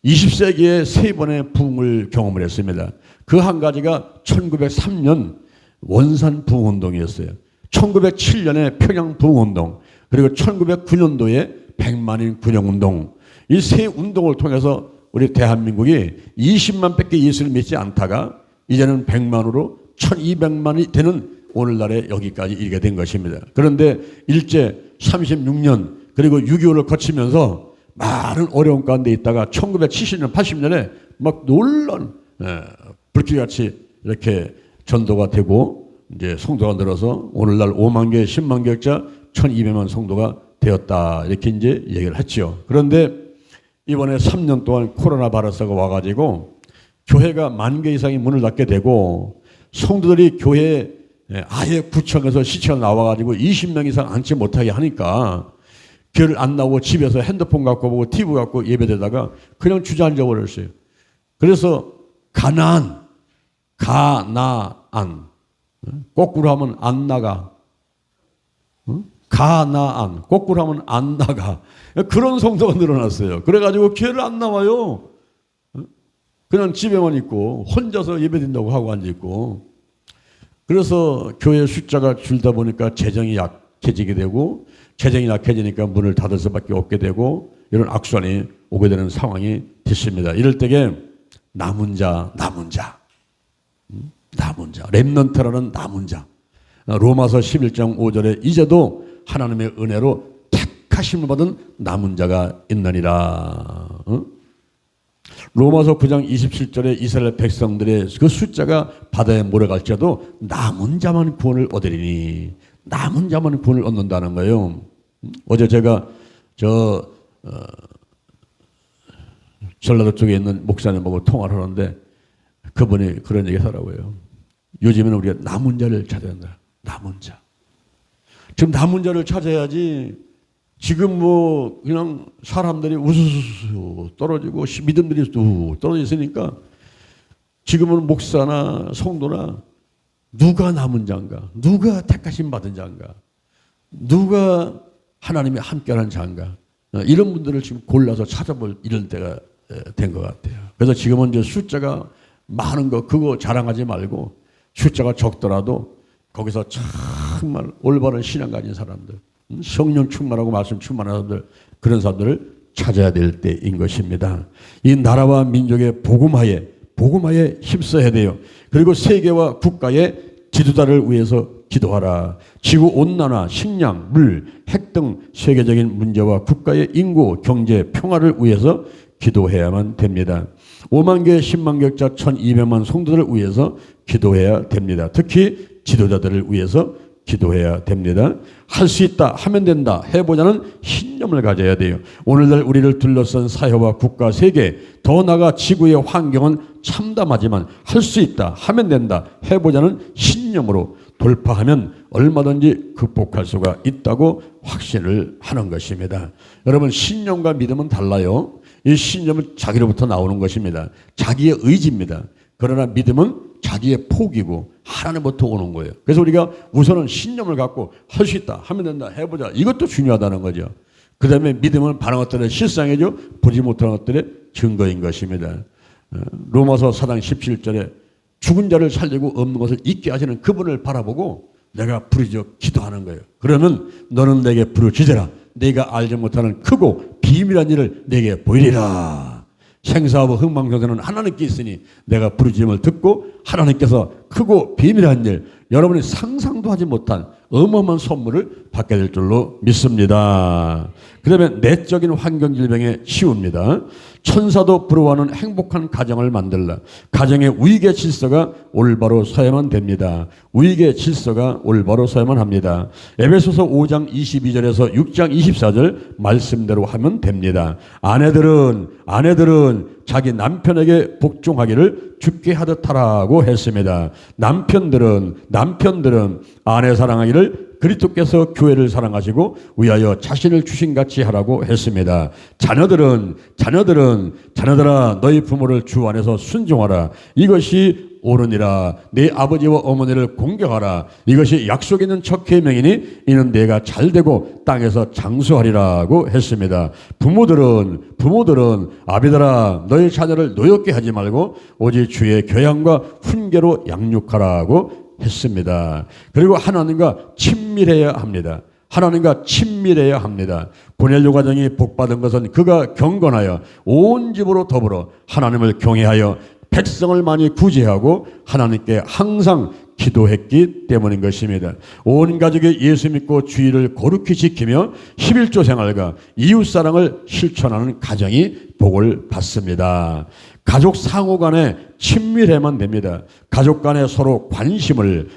20세기에 3번의 부흥을 경험을 했습니다. 그 한 가지가 1903년 원산 부흥운동이었어요. 1907년에 평양 부흥운동, 그리고 1909년도에 백만인 군영운동. 이 세 운동을 통해서 우리 대한민국이 20만 밖에 예수를 믿지 않다가 이제는 100만으로 1200만이 되는 오늘날에 여기까지 이르게 된 것입니다. 그런데 일제 36년 그리고 6.25를 거치면서 많은 어려움 가운데 있다가 1970년, 80년에 막 놀란 불길같이 이렇게 전도가 되고 이제 성도가 늘어서 오늘날 5만 개, 10만 개역자 1,200만 성도가 되었다 이렇게 이제 얘기를 했죠. 그런데 이번에 3년 동안 코로나 바이러스가 와가지고 교회가 10,000개 이상이 문을 닫게 되고 성도들이 교회에 아예 구청에서 시청 나와가지고 20명 이상 앉지 못하게 하니까 교회를 안 나오고 집에서 핸드폰 갖고 보고 TV 갖고 예배되다가 그냥 주저앉아 버렸어요. 그래서 가나안 거꾸로 하면 안 나가. 가나안 거꾸로 하면 안 나가. 그런 성도가 늘어났어요. 그래가지고 교회를 안 나와요. 그냥 집에만 있고 혼자서 예배드린다고 하고 앉아있고. 그래서 교회 숫자가 줄다 보니까 재정이 약해지게 되고 재정이 약해지니까 문을 닫을 수밖에 없게 되고 이런 악순환이 오게 되는 상황이 됐습니다. 이럴 때에 남은 자 렘넌트라는 남은 자 로마서 11장 5절에 이제도 하나님의 은혜로 택하심을 받은 남은 자가 있느니라. 로마서 9장 27절에 이스라엘 백성들의 그 숫자가 바다에 몰아갈지라도 남은 자만 구원을 얻으리니 남은 자만 구원을 얻는다는 거예요. 어제 제가 전라도 쪽에 있는 목사님하고 통화를 하는데 그분이 그런 얘기 하더라고요. 요즘에는 우리가 남은 자를 찾아야 한다. 남은 자. 지금 남은 자를 찾아야지 지금 뭐 그냥 사람들이 우수수 떨어지고 믿음들이 떨어져 있으니까 지금은 목사나 성도나 누가 남은 자인가? 누가 택하심 받은 자인가? 누가 하나님이 함께하는 자인가? 이런 분들을 지금 골라서 찾아볼 이런 때가 된 것 같아요. 그래서 지금은 이제 숫자가 많은 거 그거 자랑하지 말고 숫자가 적더라도 거기서 정말 올바른 신앙 가진 사람들, 성령 충만하고 말씀 충만한 사람들, 그런 사람들을 찾아야 될 때인 것입니다. 이 나라와 민족의 복음화에 힘써야 돼요. 그리고 세계와 국가의 지도자를 위해서 기도하라. 지구 온난화, 식량, 물, 핵 등 세계적인 문제와 국가의 인구, 경제, 평화를 위해서 기도해야만 됩니다. 5만 개, 10만 격자 1,200만 성도들을 위해서 기도해야 됩니다. 특히 지도자들을 위해서 기도해야 됩니다. 할 수 있다, 하면 된다, 해보자는 신념을 가져야 돼요. 오늘날 우리를 둘러싼 사회와 국가, 세계, 더 나아가 지구의 환경은 참담하지만 할 수 있다, 하면 된다, 해보자는 신념으로 돌파하면 얼마든지 극복할 수가 있다고 확신을 하는 것입니다. 여러분, 신념과 믿음은 달라요. 이 신념은 자기로부터 나오는 것입니다. 자기의 의지입니다. 그러나 믿음은 자기의 포기고 하나님부터 오는 거예요. 그래서 우리가 우선은 신념을 갖고 할 수 있다, 하면 된다, 해보자. 이것도 중요하다는 거죠. 그 다음에 믿음은 바라는 것들의 실상이죠. 보지 못하는 것들의 증거인 것입니다. 로마서 4장 17절에 죽은 자를 살리고 없는 것을 잊게 하시는 그분을 바라보고 내가 부르짖어 기도하는 거예요. 그러면 너는 내게 부르짖으라. 내가 알지 못하는 크고 비밀한 일을 내게 보이리라. 생사하고 흥망성쇠는 하나님께 있으니 내가 부르짖음을 듣고 하나님께서 크고 비밀한 일, 여러분이 상상도 하지 못한 어마어마한 선물을 받게 될 줄로 믿습니다. 그 다음에 내적인 환경 질병에 치유입니다. 천사도 부러워하는 행복한 가정을 만들라. 가정의 위계 질서가 올바로 서야만 됩니다. 위계 질서가 올바로 서야만 합니다. 에베소서 5장 22절에서 6장 24절 말씀대로 하면 됩니다. 아내들은 자기 남편에게 복종하기를 주께 하듯 하라고 했습니다. 남편들은 아내 사랑하기를 그리스도께서 교회를 사랑하시고 위하여 자신을 주신같이 하라고 했습니다. 자녀들아 너희 부모를 주 안에서 순종하라. 이것이 옳으니라. 내 아버지와 어머니를 공경하라. 이것이 약속 있는 첫 계명이니 이는 내가 잘되고 땅에서 장수하리라고 했습니다. 부모들은 아비들아 너희 자녀를 노엽게 하지 말고 오직 주의 교양과 훈계로 양육하라고 했습니다. 그리고 하나님과 친밀해야 합니다. 고넬료 가정이 복받은 것은 그가 경건하여 온 집으로 더불어 하나님을 경외하여 백성을 많이 구제하고 하나님께 항상 기도했기 때문인 것입니다. 온 가족이 예수 믿고 주의를 거룩히 지키며 11조 생활과 이웃사랑을 실천하는 가정이 복을 받습니다. 가족 상호 간에 친밀해야만 됩니다. 가족 간에 서로 관심을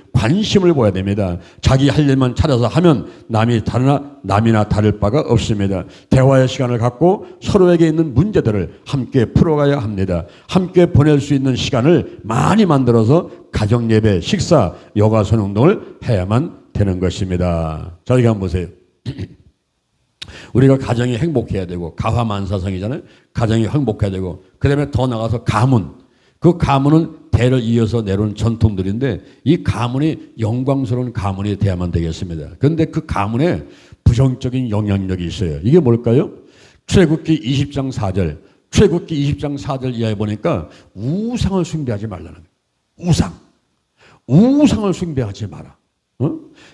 보여야 됩니다. 자기 할 일만 찾아서 하면 남이나 다를 바가 없습니다. 대화의 시간을 갖고 서로에게 있는 문제들을 함께 풀어가야 합니다. 함께 보낼 수 있는 시간을 많이 만들어서 가정 예배, 식사, 여가 선용 등을 해야만 되는 것입니다. 자, 여기 한번 보세요. 우리가 가정이 행복해야 되고, 가화만사성이잖아요. 가정이 행복해야 되고, 그 다음에 더 나가서 가문. 그 가문은 대를 이어서 내려온 전통들인데, 이 가문이 영광스러운 가문이 돼야만 되겠습니다. 그런데 그 가문에 부정적인 영향력이 있어요. 이게 뭘까요? 출애굽기 20장 4절. 출애굽기 20장 4절 이하에 보니까 우상을 숭배하지 말라는 거예요. 우상을 숭배하지 마라.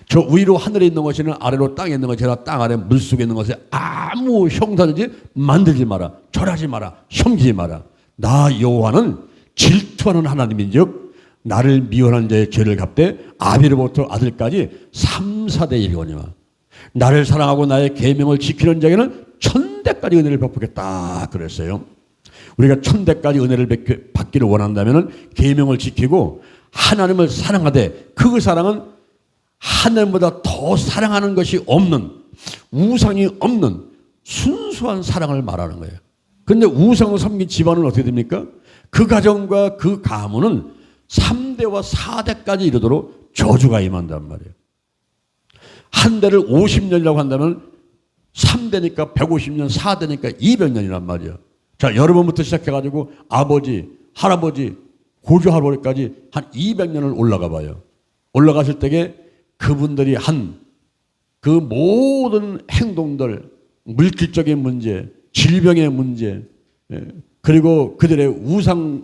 저 위로 하늘에 있는 것이나 아래로 땅에 있는 것이나 땅 아래 물속에 있는 것에 아무 형상이지 만들지 마라. 절하지 마라. 섬기지 마라. 나 여호와는 질투하는 하나님인즉 나를 미워하는 자의 죄를 갚되 아비로부터 아들까지 3, 4대 일거니와 나를 사랑하고 나의 계명을 지키는 자에게는 1000대까지 은혜를 베푸겠다 그랬어요. 우리가 1000대까지 은혜를 받기를 원한다면 계명을 지키고 하나님을 사랑하되 그 사랑은 하나님보다 더 사랑하는 것이 없는, 우상이 없는 순수한 사랑을 말하는 거예요. 그런데 우상을 섬긴 집안은 어떻게 됩니까? 그 가정과 그 가문은 3대와 4대까지 이르도록 저주가 임한단 말이에요. 한 대를 50년이라고 한다면 3대니까 150년, 4대니까 200년이란 말이에요. 자, 여러분부터 시작해가지고 아버지, 할아버지, 고조 할아버지까지 한 200년을 올라가 봐요. 올라갔을 때에 그분들이 한 그 모든 행동들, 물질적인 문제, 질병의 문제, 그리고 그들의 우상을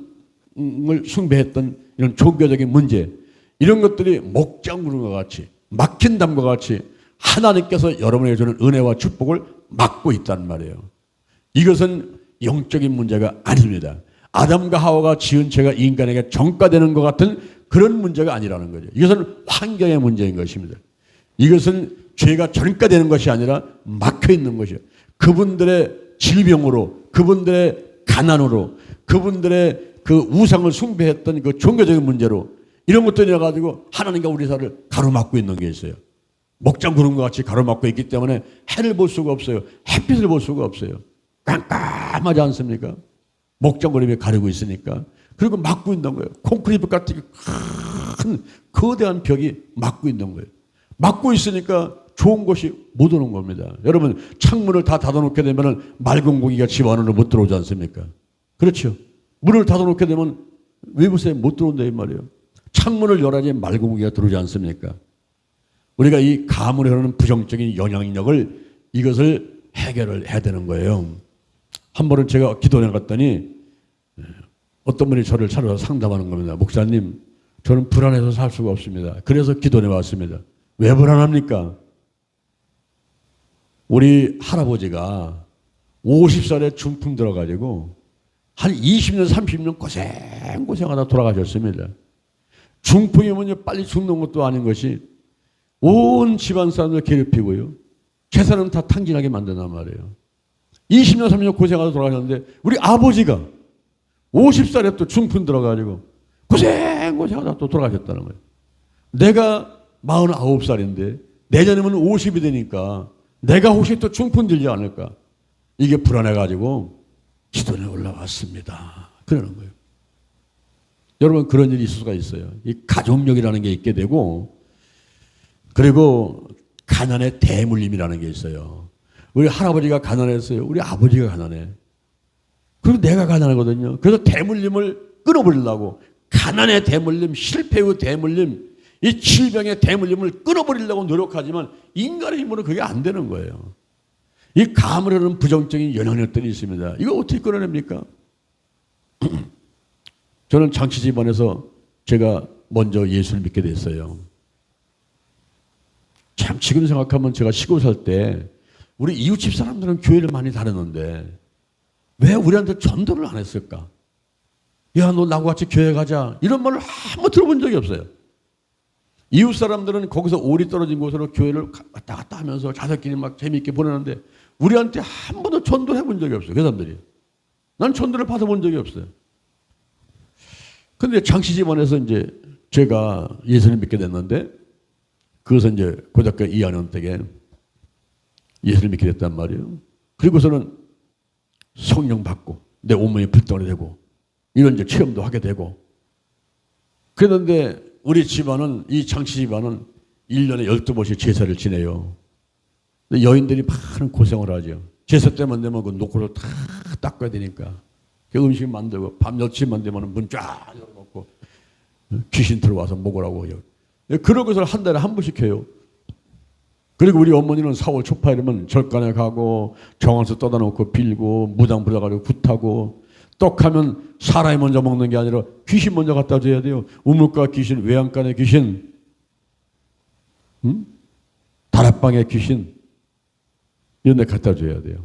숭배했던 이런 종교적인 문제, 이런 것들이 목장구름과 같이, 막힌 담과 같이 하나님께서 여러분에게 주는 은혜와 축복을 막고 있단 말이에요. 이것은 영적인 문제가 아닙니다. 아담과 하와가 지은 죄가 인간에게 전가되는 것 같은 그런 문제가 아니라는 거죠. 이것은 환경의 문제인 것입니다. 이것은 죄가 전가되는 것이 아니라 막혀 있는 것이에요. 그분들의 질병으로, 그분들의 가난으로, 그분들의 그 우상을 숭배했던 그 종교적인 문제로 이런 것들이 가지고 하나님과 우리 사를 가로막고 있는 게 있어요. 목장구름과 같이 가로막고 있기 때문에 해를 볼 수가 없어요. 햇빛을 볼 수가 없어요. 깜깜하지 않습니까? 목장구름이 가리고 있으니까. 그리고 막고 있는 거예요. 콘크리트 같은 큰 거대한 벽이 막고 있는 거예요. 막고 있으니까 좋은 것이 못 오는 겁니다. 여러분, 창문을 다 닫아놓게 되면 맑은 공기가 집 안으로 못 들어오지 않습니까? 그렇죠. 문을 닫아놓게 되면 외부세 못 들어온다 이 말이에요. 창문을 열어야지 맑은 공기가 들어오지 않습니까? 우리가 이 가문에 흐르는 부정적인 영향력을, 이것을 해결을 해야 되는 거예요. 한 번은 제가 기도원에 갔더니 어떤 분이 저를 찾아서 상담하는 겁니다. 목사님, 저는 불안해서 살 수가 없습니다. 그래서 기도원에 왔습니다. 왜 불안합니까? 우리 할아버지가 50살에 중풍 들어가지고 한 20년, 30년 고생하다 돌아가셨습니다. 중풍이면 빨리 죽는 것도 아닌 것이 온 집안 사람을 괴롭히고요. 재산은 다 탕진하게 만든단 말이에요. 20년, 30년 고생하다 돌아가셨는데 우리 아버지가 50살에 또 중풍 들어가지고 고생하다 또 돌아가셨다는 거예요. 내가 49살인데 내년이면 50이 되니까 내가 혹시 또 중풍 들지 않을까? 이게 불안해가지고 기도에 올라왔습니다. 그러는 거예요. 여러분, 그런 일이 있을 수가 있어요. 이 가족력이라는 게 있게 되고, 그리고 가난의 대물림이라는 게 있어요. 우리 할아버지가 가난했어요. 우리 아버지가 가난해. 그리고 내가 가난하거든요. 그래서 대물림을 끊어버리려고, 가난의 대물림, 실패의 대물림, 이 질병의 대물림을 끊어버리려고 노력하지만 인간의 힘으로 그게 안 되는 거예요. 이 가물에는 부정적인 영향력들이 있습니다. 이거 어떻게 끊어냅니까? 저는 장치 집안에서 제가 먼저 예수를 믿게 됐어요. 참 지금 생각하면 제가 시골 살 때 우리 이웃집 사람들은 교회를 많이 다녔는데 왜 우리한테 전도를 안 했을까? 야, 너 나하고 같이 교회 가자. 이런 말을 한번 들어본 적이 없어요. 이웃 사람들은 거기서 오리 떨어진 곳으로 교회를 왔다 갔다 하면서 자석끼리 막 재미있게 보내는데 우리한테 한 번도 전도를 해본 적이 없어요. 그 사람들이. 난 전도를 받아본 적이 없어요. 근데 장씨 집안에서 이제 제가 예수를 믿게 됐는데, 그것은 이제 고등학교 2학년 때에 예수를 믿게 됐단 말이에요. 그리고서는 성령 받고, 내 온몸이 불덩어리 되고, 이런 이제 체험도 하게 되고. 그런데 우리 집안은, 이 장씨 집안은 1년에 12번씩 제사를 지내요. 근데 여인들이 많은 고생을 하죠. 제사 때만 되면 그 노고를 다 닦아야 되니까. 그 음식 만들고, 밤 10시만 되면 문 쫙 열어놓고, 귀신 들어와서 먹으라고 해요. 그런 것을 한 달에 한 번씩 해요. 그리고 우리 어머니는 4월 초파일이면 절간에 가고, 정원에서 떠다 놓고 빌고, 무당 불러가지고 굿하고, 떡하면 사람이 먼저 먹는 게 아니라 귀신 먼저 갖다 줘야 돼요. 우물가 귀신, 외양간의 귀신, 다락방의 귀신, 이런 데 갖다 줘야 돼요.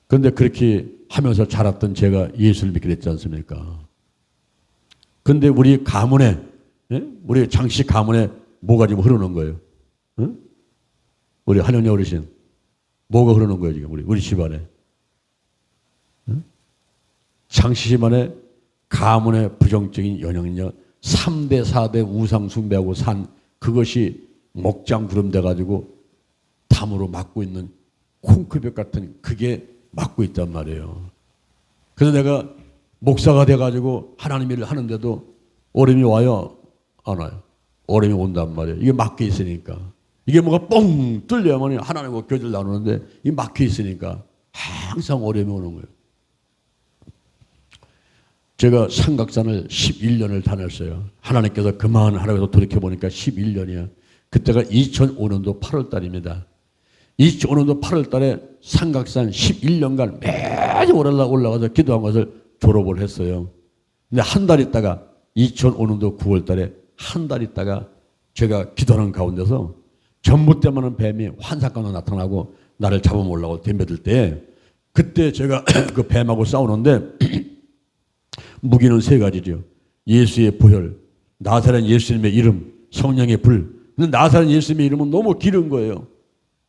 그런데 그렇게 하면서 자랐던 제가 예수를 믿게 됐지 않습니까? 그런데 우리 가문에, 우리 장씨 가문에 뭐가 지금 흐르는 거예요? 우리 한영녀 어르신, 뭐가 흐르는 거예요 지금 우리 집안에? 장씨 집안에 가문의 부정적인 영향력, 3대 4대 우상 숭배하고 산 그것이 목장 구름 돼가지고 담으로 막고 있는 콩크벽 같은 그게 막고 있단 말이에요. 그래서 내가 목사가 돼가지고 하나님 일을 하는데도 어려움이 와요? 안 와요? 어려움이 온단 말이에요. 이게 막혀 있으니까. 이게 뭐가 뻥 뚫려야만 하나님과 교제를 나누는데 이게 막혀 있으니까 항상 어려움이 오는 거예요. 제가 삼각산을 11년을 다녔어요. 하나님께서 그만하라고 돌이켜보니까 11년이야. 그때가 2005년도 8월 달입니다. 2005년도 8월 달에 삼각산 11년간 매주 올라가서 기도한 것을 졸업을 했어요. 근데 한 달 있다가 2005년도 9월 달에 한 달 있다가 제가 기도하는 가운데서 전봇대만한 뱀이 환상가로 나타나고 나를 잡아먹으려고 덤벼들 때 그때 제가 그 뱀하고 싸우는데 무기는 세 가지죠. 예수의 보혈, 나사렛 예수님의 이름, 성령의 불. 근데 나사렛 예수님의 이름은 너무 길은 거예요.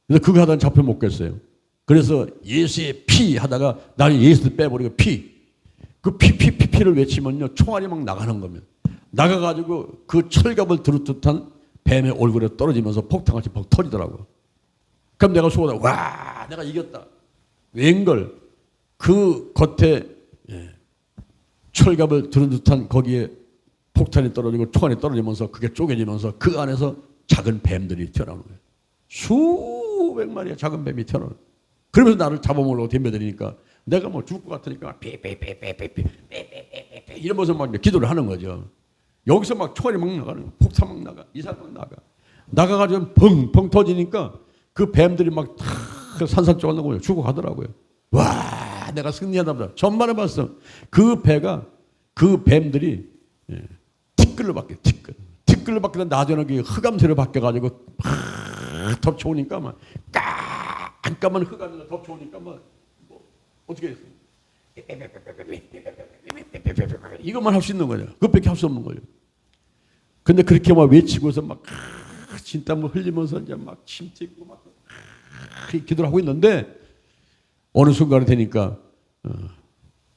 그래서 그거 하다가 잡혀 먹겠어요. 그래서 예수의 피 하다가 나는 예수를 빼버리고 피. 그 피를 외치면요. 총알이 막 나가는 겁니다. 나가가지고 그 철갑을 두루 듯한 뱀의 얼굴에 떨어지면서 폭탄같이 퍽 터지더라고요. 그럼 내가 속으로 와 내가 이겼다. 웬걸 그 겉에 철갑을 두른 듯한 거기에 폭탄이 떨어지고 총알이 떨어지면서 그게 쪼개지면서 그 안에서 작은 뱀들이 튀어나오는 거예요. 수백 마리의 작은 뱀이 튀어나오는 거예요. 그러면서 나를 잡아먹으려고 덤벼드리니까 내가 뭐 죽을 것 같으니까 이러면서 막 기도를 하는 거죠. 여기서 막 총알이 막 나가는 거예요. 폭탄 막 나가. 이상 막 나가. 나가가지고 펑펑 터지니까 그 뱀들이 막 다 산산조각 나고 죽어가더라고요. 와 내가 승리하다 보다 전만에 봤어. 그 배가 그 뱀들이 티끌로 바뀌어. 티끌로 바뀌다 나중에는 그 흑암새로 바뀌어가지고 막 덮쳐오니까 막 깜깜한 흑암새로 덮쳐오니까 막 뭐 어떻게 했어? 이것만 할 수 있는 거죠. 그것밖에 할 수 없는 거예요. 근데 그렇게 막 외치고서 막 진땀을 흘리면서 이제 막 침 튀고 막 기도를 하고 있는데 어느 순간이 되니까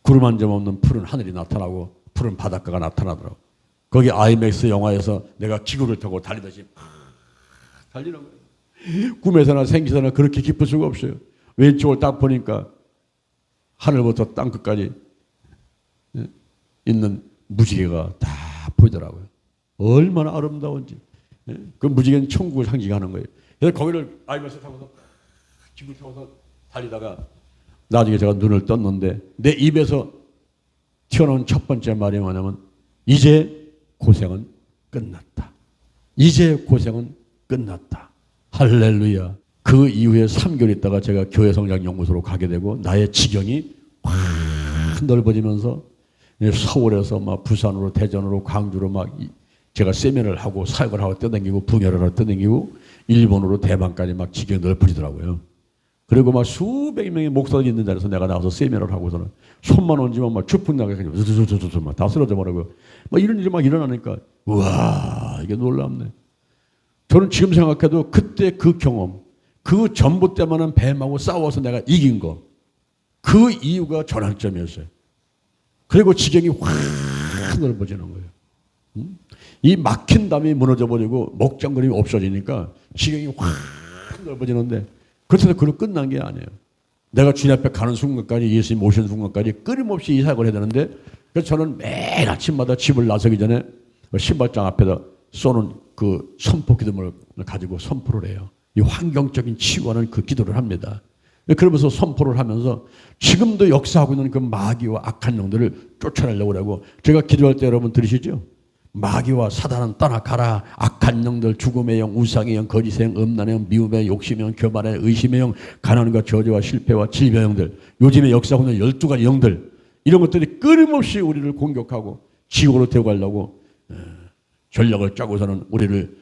구름 한 점 없는 푸른 하늘이 나타나고 푸른 바닷가가 나타나더라고. 거기 아이맥스 영화에서 내가 기구를 타고 달리듯이 달리는 거예요. 꿈에서나 생기서나 그렇게 기쁠 수가 없어요. 왼쪽을 딱 보니까 하늘부터 땅끝까지 있는 무지개가 다 보이더라고요. 얼마나 아름다운지. 그 무지개는 천국을 상징하는 거예요. 그래서 거기를 아이맥스 타고서 기구 타고서 달리다가 나중에 제가 눈을 떴는데 내 입에서 튀어나온 첫 번째 말이 뭐냐면 이제 고생은 끝났다. 이제 고생은 끝났다. 할렐루야. 그 이후에 3개월 있다가 제가 교회성장연구소로 가게 되고 나의 지경이 확 넓어지면서 서울에서 막 부산으로 대전으로 광주로 막 제가 세미나를 하고 사역을 하고 떠다니고 붕괴를 하고 떠다니고 일본으로 대만까지 막 지경이 넓어지더라고요. 그리고 막 수백 명의 목사들이 있는 자리에서 내가 나와서 세미나를 하고서는 손만 얹으면 막 주풍 나게 그냥 다 쓰러져 버리고 막 이런 일이 막 일어나니까 우와 이게 놀랍네. 저는 지금 생각해도 그때 그 경험, 그 전부 때만은 뱀하고 싸워서 내가 이긴 거, 그 이유가 전환점이었어요. 그리고 지경이 확 넓어지는 거예요. 이 막힌 담이 무너져버리고 목장거림이 없어지니까 지경이 확 넓어지는데 그렇다고 그걸로 끝난 게 아니에요. 내가 주님 앞에 가는 순간까지, 예수님 오시는 순간까지 끊임없이 이 사역을 해야 되는데, 그래서 저는 매일 아침마다 집을 나서기 전에 신발장 앞에다 쏘는 그 선포 기도문을 가지고 선포를 해요. 이 환경적인 치유하는 그 기도를 합니다. 그러면서 선포를 하면서 지금도 역사하고 있는 그 마귀와 악한 영들을 쫓아내려고 하고, 제가 기도할 때 여러분 들으시죠? 마귀와 사단은 떠나가라. 악한 영들, 죽음의 영, 우상의 영, 거짓의 영, 음란의 영, 미움의 욕심의 영, 교만의 의심의 영, 가난과 저주와 실패와 질병의 영들, 요즘에 역사하고 있는 12가지 영들, 이런 것들이 끊임없이 우리를 공격하고 지옥으로 데려가려고 전략을 짜고서는 우리를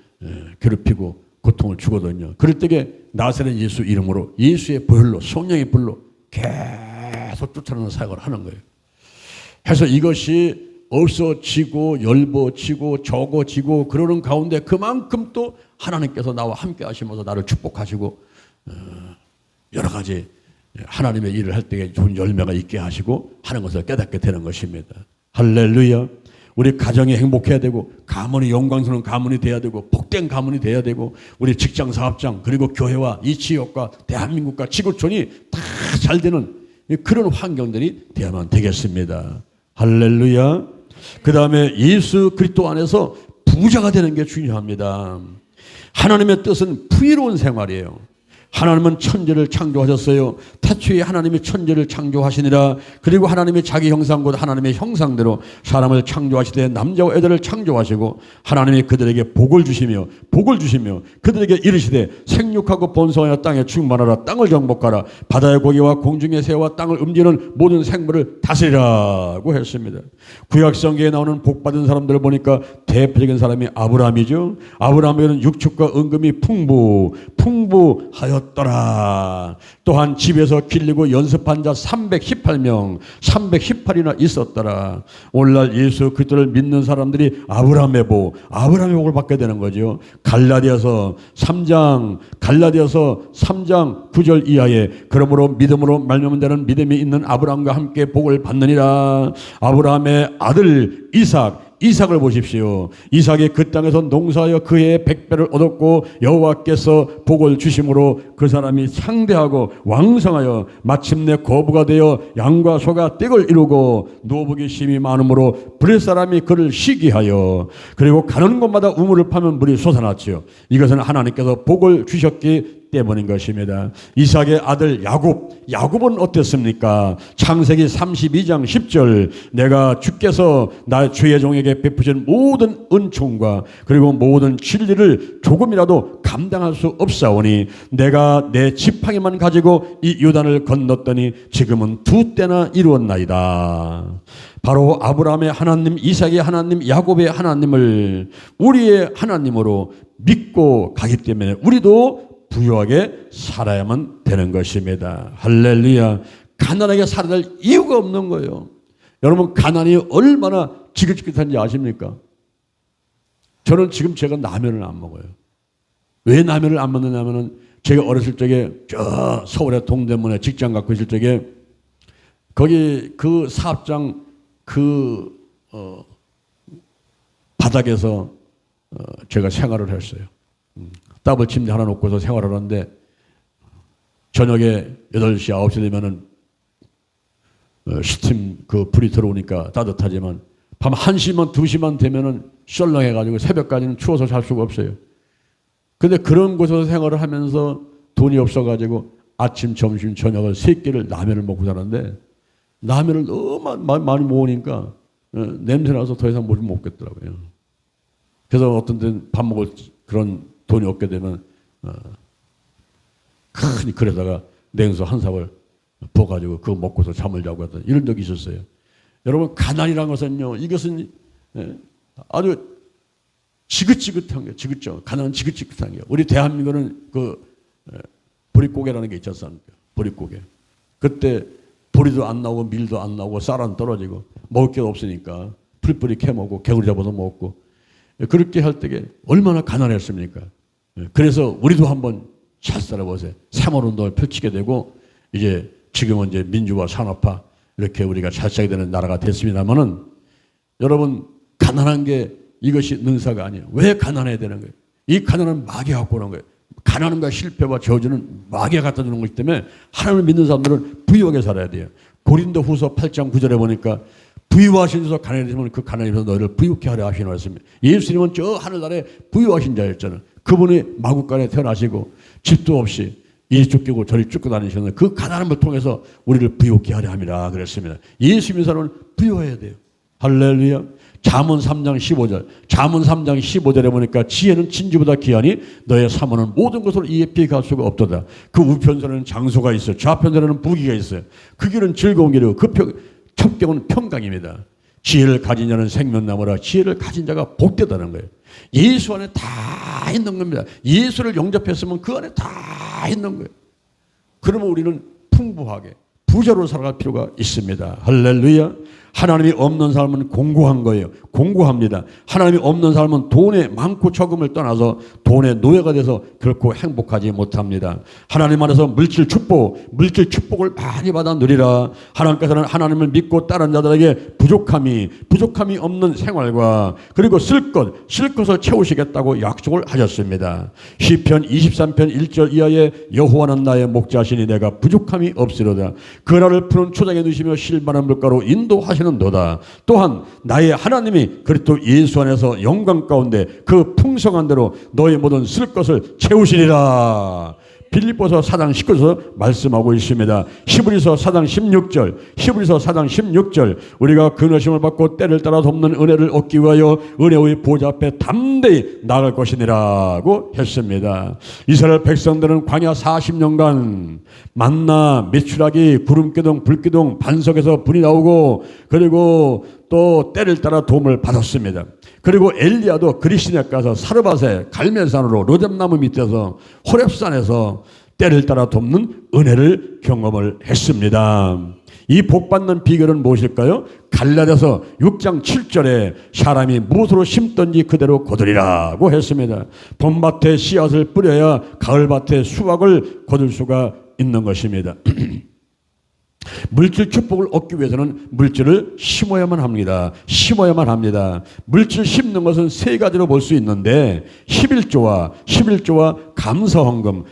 괴롭히고 고통을 주거든요. 그럴 때에 나사렛 예수 이름으로, 예수의 보혈로, 성령의 불로 계속 쫓아내는 사역을 하는 거예요. 해서 이것이 없어지고 열버지고 적어지고 그러는 가운데 그만큼 또 하나님께서 나와 함께 하시면서 나를 축복하시고 여러 가지 하나님의 일을 할 때에 좋은 열매가 있게 하시고 하는 것을 깨닫게 되는 것입니다. 할렐루야. 우리 가정이 행복해야 되고, 가문이 영광스러운 가문이 돼야 되고, 복된 가문이 돼야 되고, 우리 직장 사업장 그리고 교회와 이 지역과 대한민국과 지구촌이 다 잘 되는 그런 환경들이 되어야만 되겠습니다. 할렐루야. 그 다음에 예수 그리스도 안에서 부자가 되는 게 중요합니다. 하나님의 뜻은 풍요로운 생활이에요. 하나님은 천지를 창조하셨어요. 태초에 하나님이 천지를 창조하시니라. 그리고 하나님이 자기 형상 곧 하나님의 형상대로 사람을 창조하시되 남자와 여자를 창조하시고, 하나님이 그들에게 복을 주시며 그들에게 이르시되 생육하고 번성하여 땅에 충만하라. 땅을 정복하라. 바다의 고기와 공중의 새와 땅을 움직이는 모든 생물을 다스리라고 했습니다. 구약성경에 나오는 복받은 사람들을 보니까 대표적인 사람이 아브라함이죠. 아브라함에게는 육축과 은금이 풍부하였더라. 또한 집에서 길리고 연습한 자 318명, 318이나 있었더라. 오늘날 예수 그리스도를 믿는 사람들이 아브라함의 복을 받게 되는 거죠. 갈라디아서 3장 9절 이하에 그러므로 믿음으로 말미암은 자는 믿음이 있는 아브라함과 함께 복을 받느니라. 아브라함의 아들 이삭을 보십시오. 이삭이 그 땅에서 농사하여 그 해에 100배를 얻었고 여호와께서 복을 주심으로 그 사람이 창대하고 왕성하여 마침내 거부가 되어 양과 소가 떼을 이루고 노복이 심히 많으므로 브렛 사람이 그를 시기하여 그리고 가는 곳마다 우물을 파면 물이 솟아났지요. 이것은 하나님께서 복을 주셨기 때문인 것입니다. 이삭의 아들 야곱은 어땠습니까? 창세기 32장 10절 내가 주께서 나 주의 종에게 베푸신 모든 은총과 그리고 모든 진리를 조금이라도 감당할 수 없사오니 내가 내 지팡이만 가지고 이 요단을 건넜더니 지금은 2때나 이루었나이다. 바로 아브라함의 하나님, 이삭의 하나님, 야곱의 하나님을 우리의 하나님으로 믿고 가기 때문에 우리도 부유하게 살아야만 되는 것입니다. 할렐루야. 가난하게 살아야 될 이유가 없는 거예요. 여러분, 가난이 얼마나 지긋지긋한지 아십니까? 저는 지금 제가 라면을 안 먹어요. 왜 라면을 안 먹느냐면은 제가 어렸을 적에 저 서울의 동대문에 직장 갖고 있을 적에 거기 그 사업장 바닥에서 제가 생활을 했어요. 더블 침대 하나 놓고서 생활을 하는데 저녁에 8시, 9시 되면은 스팀 그 불이 들어오니까 따뜻하지만 밤 1시만 2시만 되면은 썰렁해가지고 새벽까지는 추워서 잘 수가 없어요. 근데 그런 곳에서 생활을 하면서 돈이 없어가지고 아침, 점심, 저녁을 3끼를 라면을 먹고 사는데 라면을 너무 많이 먹으니까 냄새나서 더 이상 못 먹겠더라고요. 그래서 어떤 때는 밥 먹을 그런 돈이 없게 되면 큰 그릇에다가 냉수 한 삽을 부어가지고 그거 먹고서 잠을 자고 하던 이런 적이 있었어요. 여러분, 가난이라는 것은요, 이것은 아주 지긋지긋한 게 지긋죠. 가난은 지긋지긋한 게. 우리 대한민국은 그 보릿고개라는 게 있지 않습니까? 보릿고개. 그때 보리도 안 나오고 밀도 안 나오고 쌀 안 떨어지고 먹을 게 없으니까 풀뿌리 캐먹고 개구리 잡아서 먹고 그렇게 할 때에 얼마나 가난했습니까? 그래서 우리도 한번 잘 살아보세요. 생활운동을 펼치게 되고 이제 지금은 이제 민주화 산업화 이렇게 우리가 잘 살게 되는 나라가 됐습니다만은 여러분 가난한 게 이것이 능사가 아니에요. 왜 가난해야 되는 거예요? 이 가난은 마귀가 갖고 오는 거예요. 가난함과 실패와 저주는 마귀가 갖다 주는 것이기 때문에 하나님을 믿는 사람들은 부유하게 살아야 돼요. 고린도 후서 8장 9절에 보니까 부유하신 자서 가난해지면 그 가난에서 너희를 부유케 하려 하시는 말씀입니다. 예수님은 저 하늘나라에 부유하신 자였잖아요. 그분이 마국간에 태어나시고 집도 없이 이리 쫓기고 저리 쫓고 다니셨는데 그 가난함을 통해서 우리를 부유케 하려 함이라 그랬습니다. 예수 믿는 사람은 부유해야 돼요. 할렐루야. 잠언 3장 15절. 잠언 3장 15절에 보니까 지혜는 진주보다 귀하니 너의 사모는 모든 것으로 이에 비갈 수가 없도다. 그 우편선에는 장소가 있어요. 좌편선에는 부귀가 있어요. 그 길은 즐거운 길이고 그 첩경은 평강입니다. 지혜를 가진 자는 생명나무라. 지혜를 가진 자가 복되다는 거예요. 예수 안에 다 있는 겁니다. 예수를 영접했으면 그 안에 다 있는 거예요. 그러면 우리는 풍부하게 부자로 살아갈 필요가 있습니다. 할렐루야. 하나님이 없는 사람은 공고한 거예요. 공고합니다. 하나님이 없는 사람은 돈에 많고 적음을 떠나서 돈의 노예가 돼서 결코 행복하지 못합니다. 하나님 안에서 물질 축복을 많이 받아 누리라. 하나님께서는 하나님을 믿고 따르는 자들에게 부족함이 없는 생활과 그리고 쓸 것을 채우시겠다고 약속을 하셨습니다. 시편 23편 1절 이하에 여호와는 나의 목자시니 내가 부족함이 없으로다. 그 나를 푸른 초장에 누시며 실만한 물가로 인도하시는 도다. 또한 나의 하나님이 그리스도 예수 안에서 영광 가운데 그 풍성한 대로 너의 모든 쓸 것을 채우시리라. 빌립보서 4장 19절 말씀하고 있습니다. 히브리서 4장 16절 우리가 근어심을 받고 때를 따라 돕는 은혜를 얻기 위하여 은혜의 보좌 앞에 담대히 나아갈 것이니라고 했습니다. 이스라엘 백성들은 광야 40년간 만나 메추라기 구름기둥 불기둥 반석에서 불이 나오고 그리고 또 때를 따라 도움을 받았습니다. 그리고 엘리야도 그리시네에 가서 사르밧에 갈멜산으로 로뎀나무 밑에서 호렙산에서 때를 따라 돕는 은혜를 경험을 했습니다. 이 복받는 비결은 무엇일까요? 갈라디아서 6장 7절에 사람이 무엇으로 심든지 그대로 거두리라고 했습니다. 봄밭에 씨앗을 뿌려야 가을밭에 수확을 거둘 수가 있는 것입니다. 물질 축복을 얻기 위해서는 물질을 심어야만 합니다. 물질 심는 것은 세 가지로 볼 수 있는데 11조와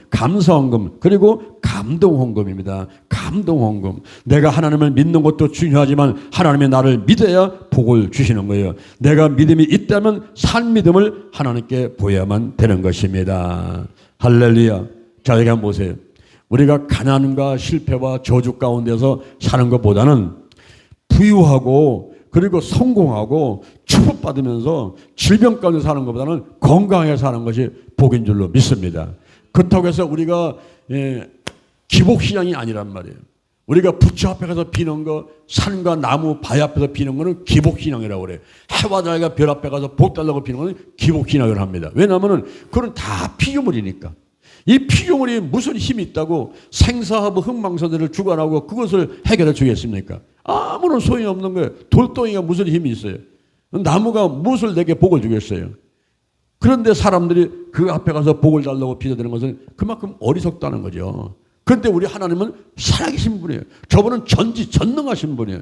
감사헌금 그리고 감동헌금입니다. 감동헌금. 내가 하나님을 믿는 것도 중요하지만 하나님이 나를 믿어야 복을 주시는 거예요. 내가 믿음이 있다면 산 믿음을 하나님께 보여야만 되는 것입니다. 할렐루야. 자, 여기 한번 보세요. 우리가 가난과 실패와 저주 가운데서 사는 것보다는 부유하고 그리고 성공하고 축복받으면서 질병 가운데 사는 것보다는 건강하게 사는 것이 복인 줄로 믿습니다. 그렇다고 해서 우리가 기복신앙이 아니란 말이에요. 우리가 부처 앞에 가서 비는 거, 산과 나무, 바위 앞에서 비는 거는 기복신앙이라고 그래요. 해와 달과 별 앞에 가서 복 달라고 비는 거는 기복신앙을 합니다. 왜냐하면 그건 다 피조물이니까. 이 피조물이 무슨 힘이 있다고 생사하고 흥망성쇠를 주관하고 그것을 해결해 주겠습니까? 아무런 소용이 없는 거예요. 돌덩이가 무슨 힘이 있어요? 나무가 무엇을 내게 복을 주겠어요? 그런데 사람들이 그 앞에 가서 복을 달라고 빌어드는 것은 그만큼 어리석다는 거죠. 그런데 우리 하나님은 살아계신 분이에요. 저분은 전능하신 분이에요.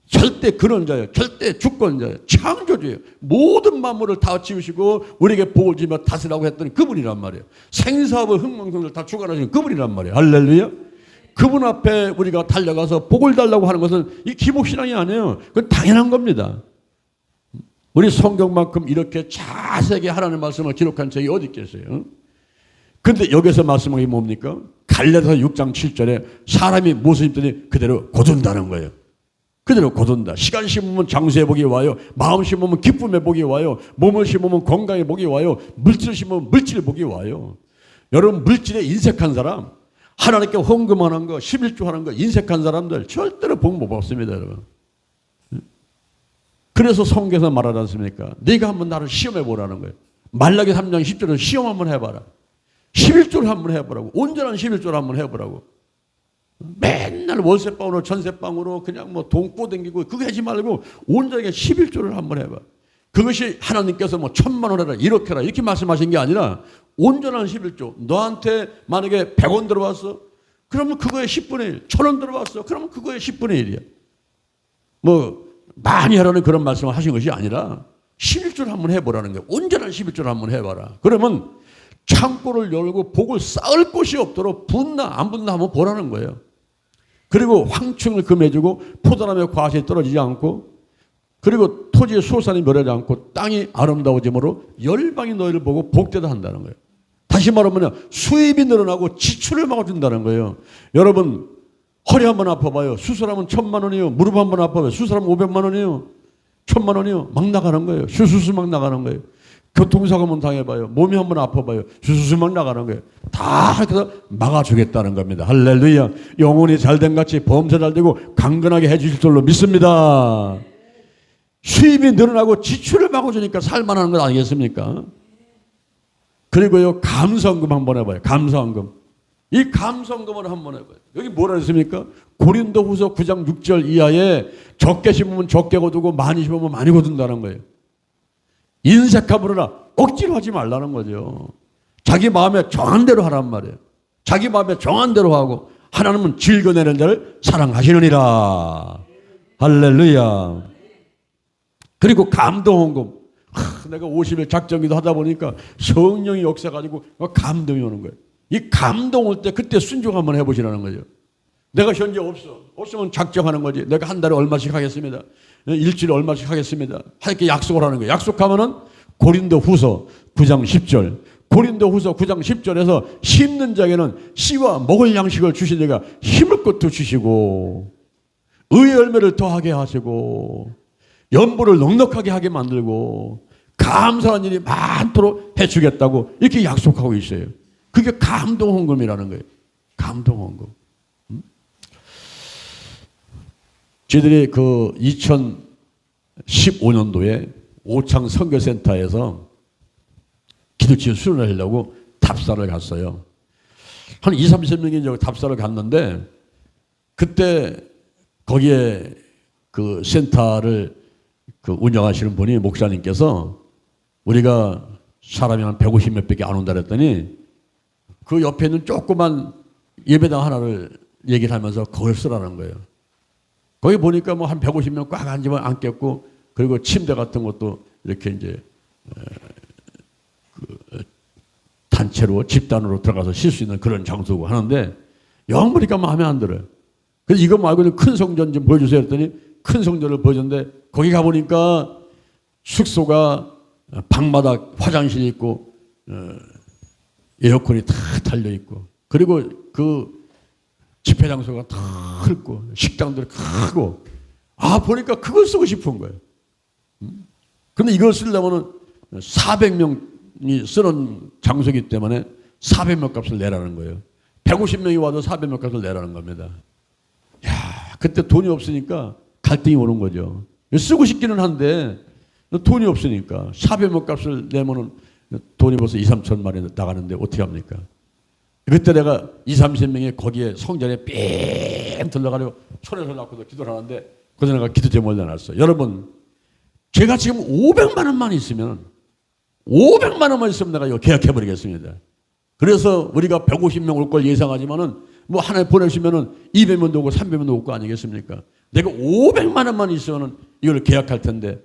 절대 근원자예요. 절대 주권자예요. 창조주예요. 모든 만물을 다 지으시고 우리에게 복을 주며 다스라고 했더니 그분이란 말이에요. 생사와 흥망성쇠를 다 주관하시는 그분이란 말이에요. 할렐루야. 그분 앞에 우리가 달려가서 복을 달라고 하는 것은 이 기복신앙이 아니에요. 그건 당연한 겁니다. 우리 성경만큼 이렇게 자세하게 하나님의 말씀을 기록한 책이 어디 있겠어요? 그런데 여기서 말씀한 게 뭡니까? 갈라디아서 6장 7절에 사람이 무엇을 입더니 그대로 거둔다는 거예요. 그대로 거둔다. 시간 심으면 장수의 복이 와요. 마음 심으면 기쁨의 복이 와요. 몸을 심으면 건강의 복이 와요. 물질을 심으면 물질의 복이 와요. 여러분 물질에 인색한 사람, 하나님께 헌금하는 거, 11조 하는 거 인색한 사람들 절대로 복 못 받습니다. 여러분. 그래서 성경에서 말하지 않습니까? 네가 한번 나를 시험해 보라는 거예요. 말라기 3장 10절은 시험 한번 해봐라. 11조를 한번 해보라고. 온전한 11조를 한번 해보라고. 맨날 월세방으로 전세방으로 그냥 뭐 돈 꼬댕기고 그거 하지 말고 온전하게 11조를 한번 해봐. 그것이 하나님께서 뭐 1,000만 원 해라 이렇게 해라 이렇게 말씀하신 게 아니라 온전한 11조. 너한테 만약에 100원 들어왔어? 그러면 그거의 10분의 1. 1,000원 들어왔어? 그러면 그거의 10분의 1이야. 뭐 많이 하라는 그런 말씀을 하신 것이 아니라 11절 한번 해보라는 거예요. 온전한 11절 한번 해봐라. 그러면 창고를 열고 복을 쌓을 곳이 없도록 붙나 안 붙나 한번 보라는 거예요. 그리고 황충을 금해주고 포도나무의 과실이 떨어지지 않고 그리고 토지의 수호산이 멸하지 않고 땅이 아름다워짐으로 열방이 너희를 보고 복되다 한다는 거예요. 다시 말하면 수입이 늘어나고 지출을 막아준다는 거예요. 여러분 허리 한번 아파봐요. 수술하면 1,000만 원이요. 무릎 한번 아파봐요. 수술하면 500만 원이요. 1,000만 원이요. 막 나가는 거예요. 수술수 막 나가는 거예요. 교통사고 한번 당해봐요. 몸이 한번 아파봐요. 수술수 막 나가는 거예요. 다 해서 막아주겠다는 겁니다. 할렐루야. 영혼이 잘된 같이 범사 잘되고 강건하게 해주실 줄로 믿습니다. 수입이 늘어나고 지출을 막아주니까 살만하는 것 아니겠습니까? 그리고요 감성금 한번 해봐요. 감성금. 이 감성금을 한번 해봐요. 여기 뭐라 했습니까? 고린도후서 9장 6절 이하에 적게 심으면 적게 거두고 많이 심으면 많이 거둔다는 거예요. 인색함으로나 억지로 하지 말라는 거죠. 자기 마음에 정한 대로 하란 말이에요. 자기 마음에 정한 대로 하고 하나님은 즐겨내는 자를 사랑하시느니라. 할렐루야. 그리고 감동헌금. 내가 50일 작정기도 하다 보니까 성령이 역사가지고 감동이 오는 거예요. 이 감동 올 때 그때 순종 한번 해보시라는 거죠. 내가 현재 없으면 작정하는 거지. 내가 한 달에 얼마씩 하겠습니다. 일주일에 얼마씩 하겠습니다. 하게 약속을 하는 거예요. 약속하면은 고린도후서 9장 10절. 고린도후서 9장 10절에서 심는 자에게는 씨와 먹을 양식을 주시니까 힘을 것도 주시고 의의 열매를 더하게 하시고 연보를 넉넉하게 하게 만들고 감사한 일이 많도록 해주겠다고 이렇게 약속하고 있어요. 그게 감동헌금이라는 거예요. 감동헌금. 저희들이 그 2015년도에 오창 선교센터에서 기도치유 수련을 하려고 답사를 갔어요. 한 20, 30명이 답사를 갔는데 그때 거기에 그 센터를 그 운영하시는 분이 목사님께서 우리가 사람이 한 150몇 밖에 안 온다 그랬더니 그 옆에 있는 조그만 예배당 하나를 얘기를 하면서 그걸 쓰라는 거예요. 거기 보니까 뭐 한 150명 꽉 앉겠고 그리고 침대 같은 것도 이렇게 이제 그 단체로 집단으로 들어가서 쉴 수 있는 그런 장소고 하는데 영 보니까 마음에 안 들어요. 그래서 이거 말고는 큰 성전 좀 보여주세요 했더니 큰 성전을 보여줬는데 거기 가보니까 숙소가 방마다 화장실이 있고 에어컨이 다 달려있고 그리고 그 집회 장소가 다 크고 식당들이 크고 보니까 그걸 쓰고 싶은 거예요. 그런데 이걸 쓰려면 400명이 쓰는 장소이기 때문에 400명 값을 내라는 거예요. 150명이 와도 400명 값을 내라는 겁니다. 그때 돈이 없으니까 갈등이 오는 거죠. 쓰고 싶기는 한데 돈이 없으니까 400명 값을 내면은 돈이 벌써 2, 3천만 원이 나가는데 어떻게 합니까? 그때 내가 2, 30명이 거기에 성전에 삥 들러가려고 손에서 낳고도 기도를 하는데 그래서 내가 기도 제목을 내놨어요. 여러분 제가 지금 500만 원만 있으면 500만 원만 있으면 내가 이거 계약해버리겠습니다. 그래서 우리가 150명 올 걸 예상하지만은 뭐 하나에 보내시면은 200명도 오고 300명도 올 거 아니겠습니까? 내가 500만 원만 있으면은 이걸 계약할 텐데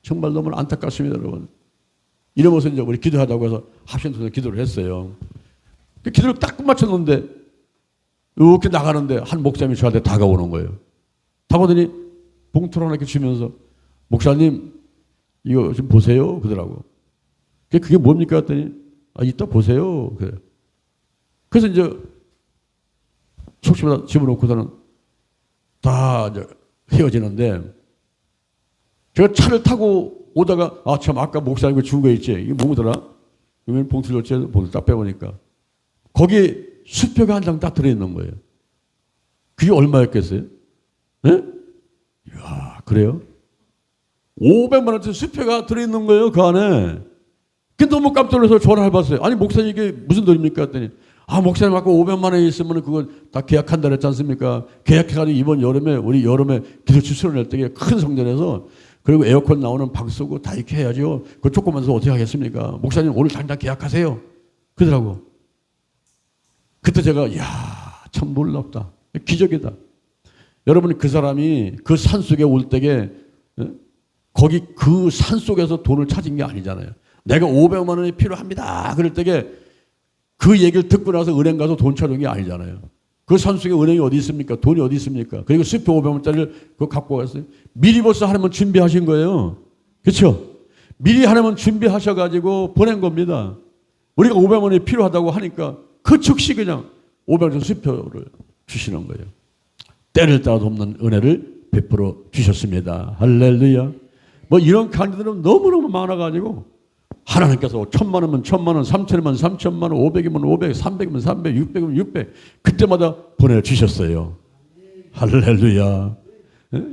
정말 너무 안타깝습니다, 여러분. 이러면서 이제 우리 기도하자고 해서 합심해서 기도를 했어요. 기도를 딱 끝마쳤는데 이렇게 나가는데 한 목사님이 저한테 다가오는 거예요. 다가오더니 봉투를 하나 이렇게 주면서 목사님 이거 좀 보세요 그러더라고. 그게 뭡니까 했더니 이따 보세요 그래요. 그래서 이제 속심에다 집어넣고서는 다 이제 헤어지는데 제가 차를 타고 오다가 참 아까 목사님 준 거 있지 이게 뭐더라? 그러면 봉투를 줬지 봉투 딱 빼보니까 거기에 수표가 한 장 딱 들어있는 거예요. 그게 얼마였겠어요? 네? 이야, 그래요? 500만 원짜리 수표가 들어있는 거예요, 그 안에. 그게 너무 깜짝 놀라서 전화를 해봤어요. 아니, 목사님 이게 무슨 돈입니까? 했더니, 목사님 아까 500만 원이 있으면 그걸 다 계약한다 그랬지 않습니까? 계약해가지고 이번 여름에, 우리 여름에 기도치 수련할 때 큰 성전에서 그리고 에어컨 나오는 방 쓰고 다 이렇게 해야죠. 그거 조금만 더 어떻게 하겠습니까? 목사님 오늘 당장 계약하세요. 그러더라고. 그때 제가, 참 놀랍다. 기적이다. 여러분 그 사람이 그 산속에 올 때에 거기 그 산속에서 돈을 찾은 게 아니잖아요. 내가 500만 원이 필요합니다. 그럴 때에 그 얘기를 듣고 나서 은행 가서 돈 찾은 게 아니잖아요. 그 산속에 은행이 어디 있습니까? 돈이 어디 있습니까? 그리고 스프 500원짜리를 그거 갖고 갔어요. 미리 벌써 하나만 준비하신 거예요. 그렇죠? 미리 하나만 준비하셔가지고 보낸 겁니다. 우리가 500원이 필요하다고 하니까 그 즉시 그냥 500원 수표를 주시는 거예요. 때를 따라 돕는 은혜를 베풀어 주셨습니다. 할렐루야. 뭐 이런 간증들은 너무너무 많아가지고 하나님께서 1,000만 원이면 1,000만 원, 3,000원이면 3,000만 원, 500이면 500, 300이면 300, 600이면 600 그때마다 보내주셨어요. 할렐루야.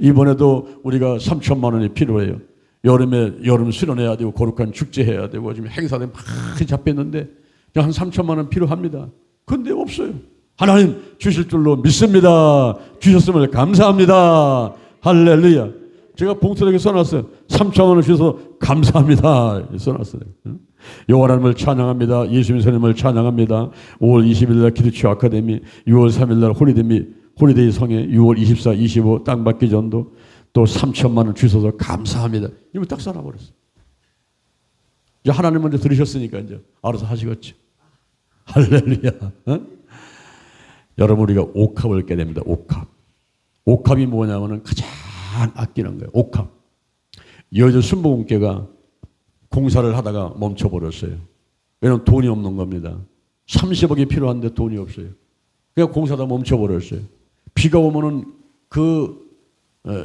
이번에도 우리가 3,000만 원이 필요해요. 여름에 여름 수련해야 되고 거룩한 축제해야 되고 지금 행사들 많이 잡혔는데 한 3,000만 원 필요합니다. 근데 없어요. 하나님 주실 줄로 믿습니다. 주셨음을 감사합니다. 할렐루야. 제가 봉투에게 써놨어요. 3,000만 원 주셔서 감사합니다. 써놨어요. 여호와 하나님을 찬양합니다. 예수님 선생님을 찬양합니다. 5월 20일 날 기도치유 아카데미, 6월 3일 날 홀리데이 성회, 6월 24, 25 땅 받기 전도 또 3,000만 원 주셔서 감사합니다. 이거 딱 써놔버렸어요. 이제 하나님 먼저 들으셨으니까 이제 알아서 하시겠죠. 할렐루야. 여러분 우리가 옥합을 깨야 됩니다. 옥합. 옥합이 뭐냐면은 가장 아끼는 거예요. 옥합. 여자 순복음교가 공사를 하다가 멈춰버렸어요. 왜냐하면 돈이 없는 겁니다. 30억이 필요한데 돈이 없어요. 그냥 공사다 멈춰버렸어요. 비가 오면은 그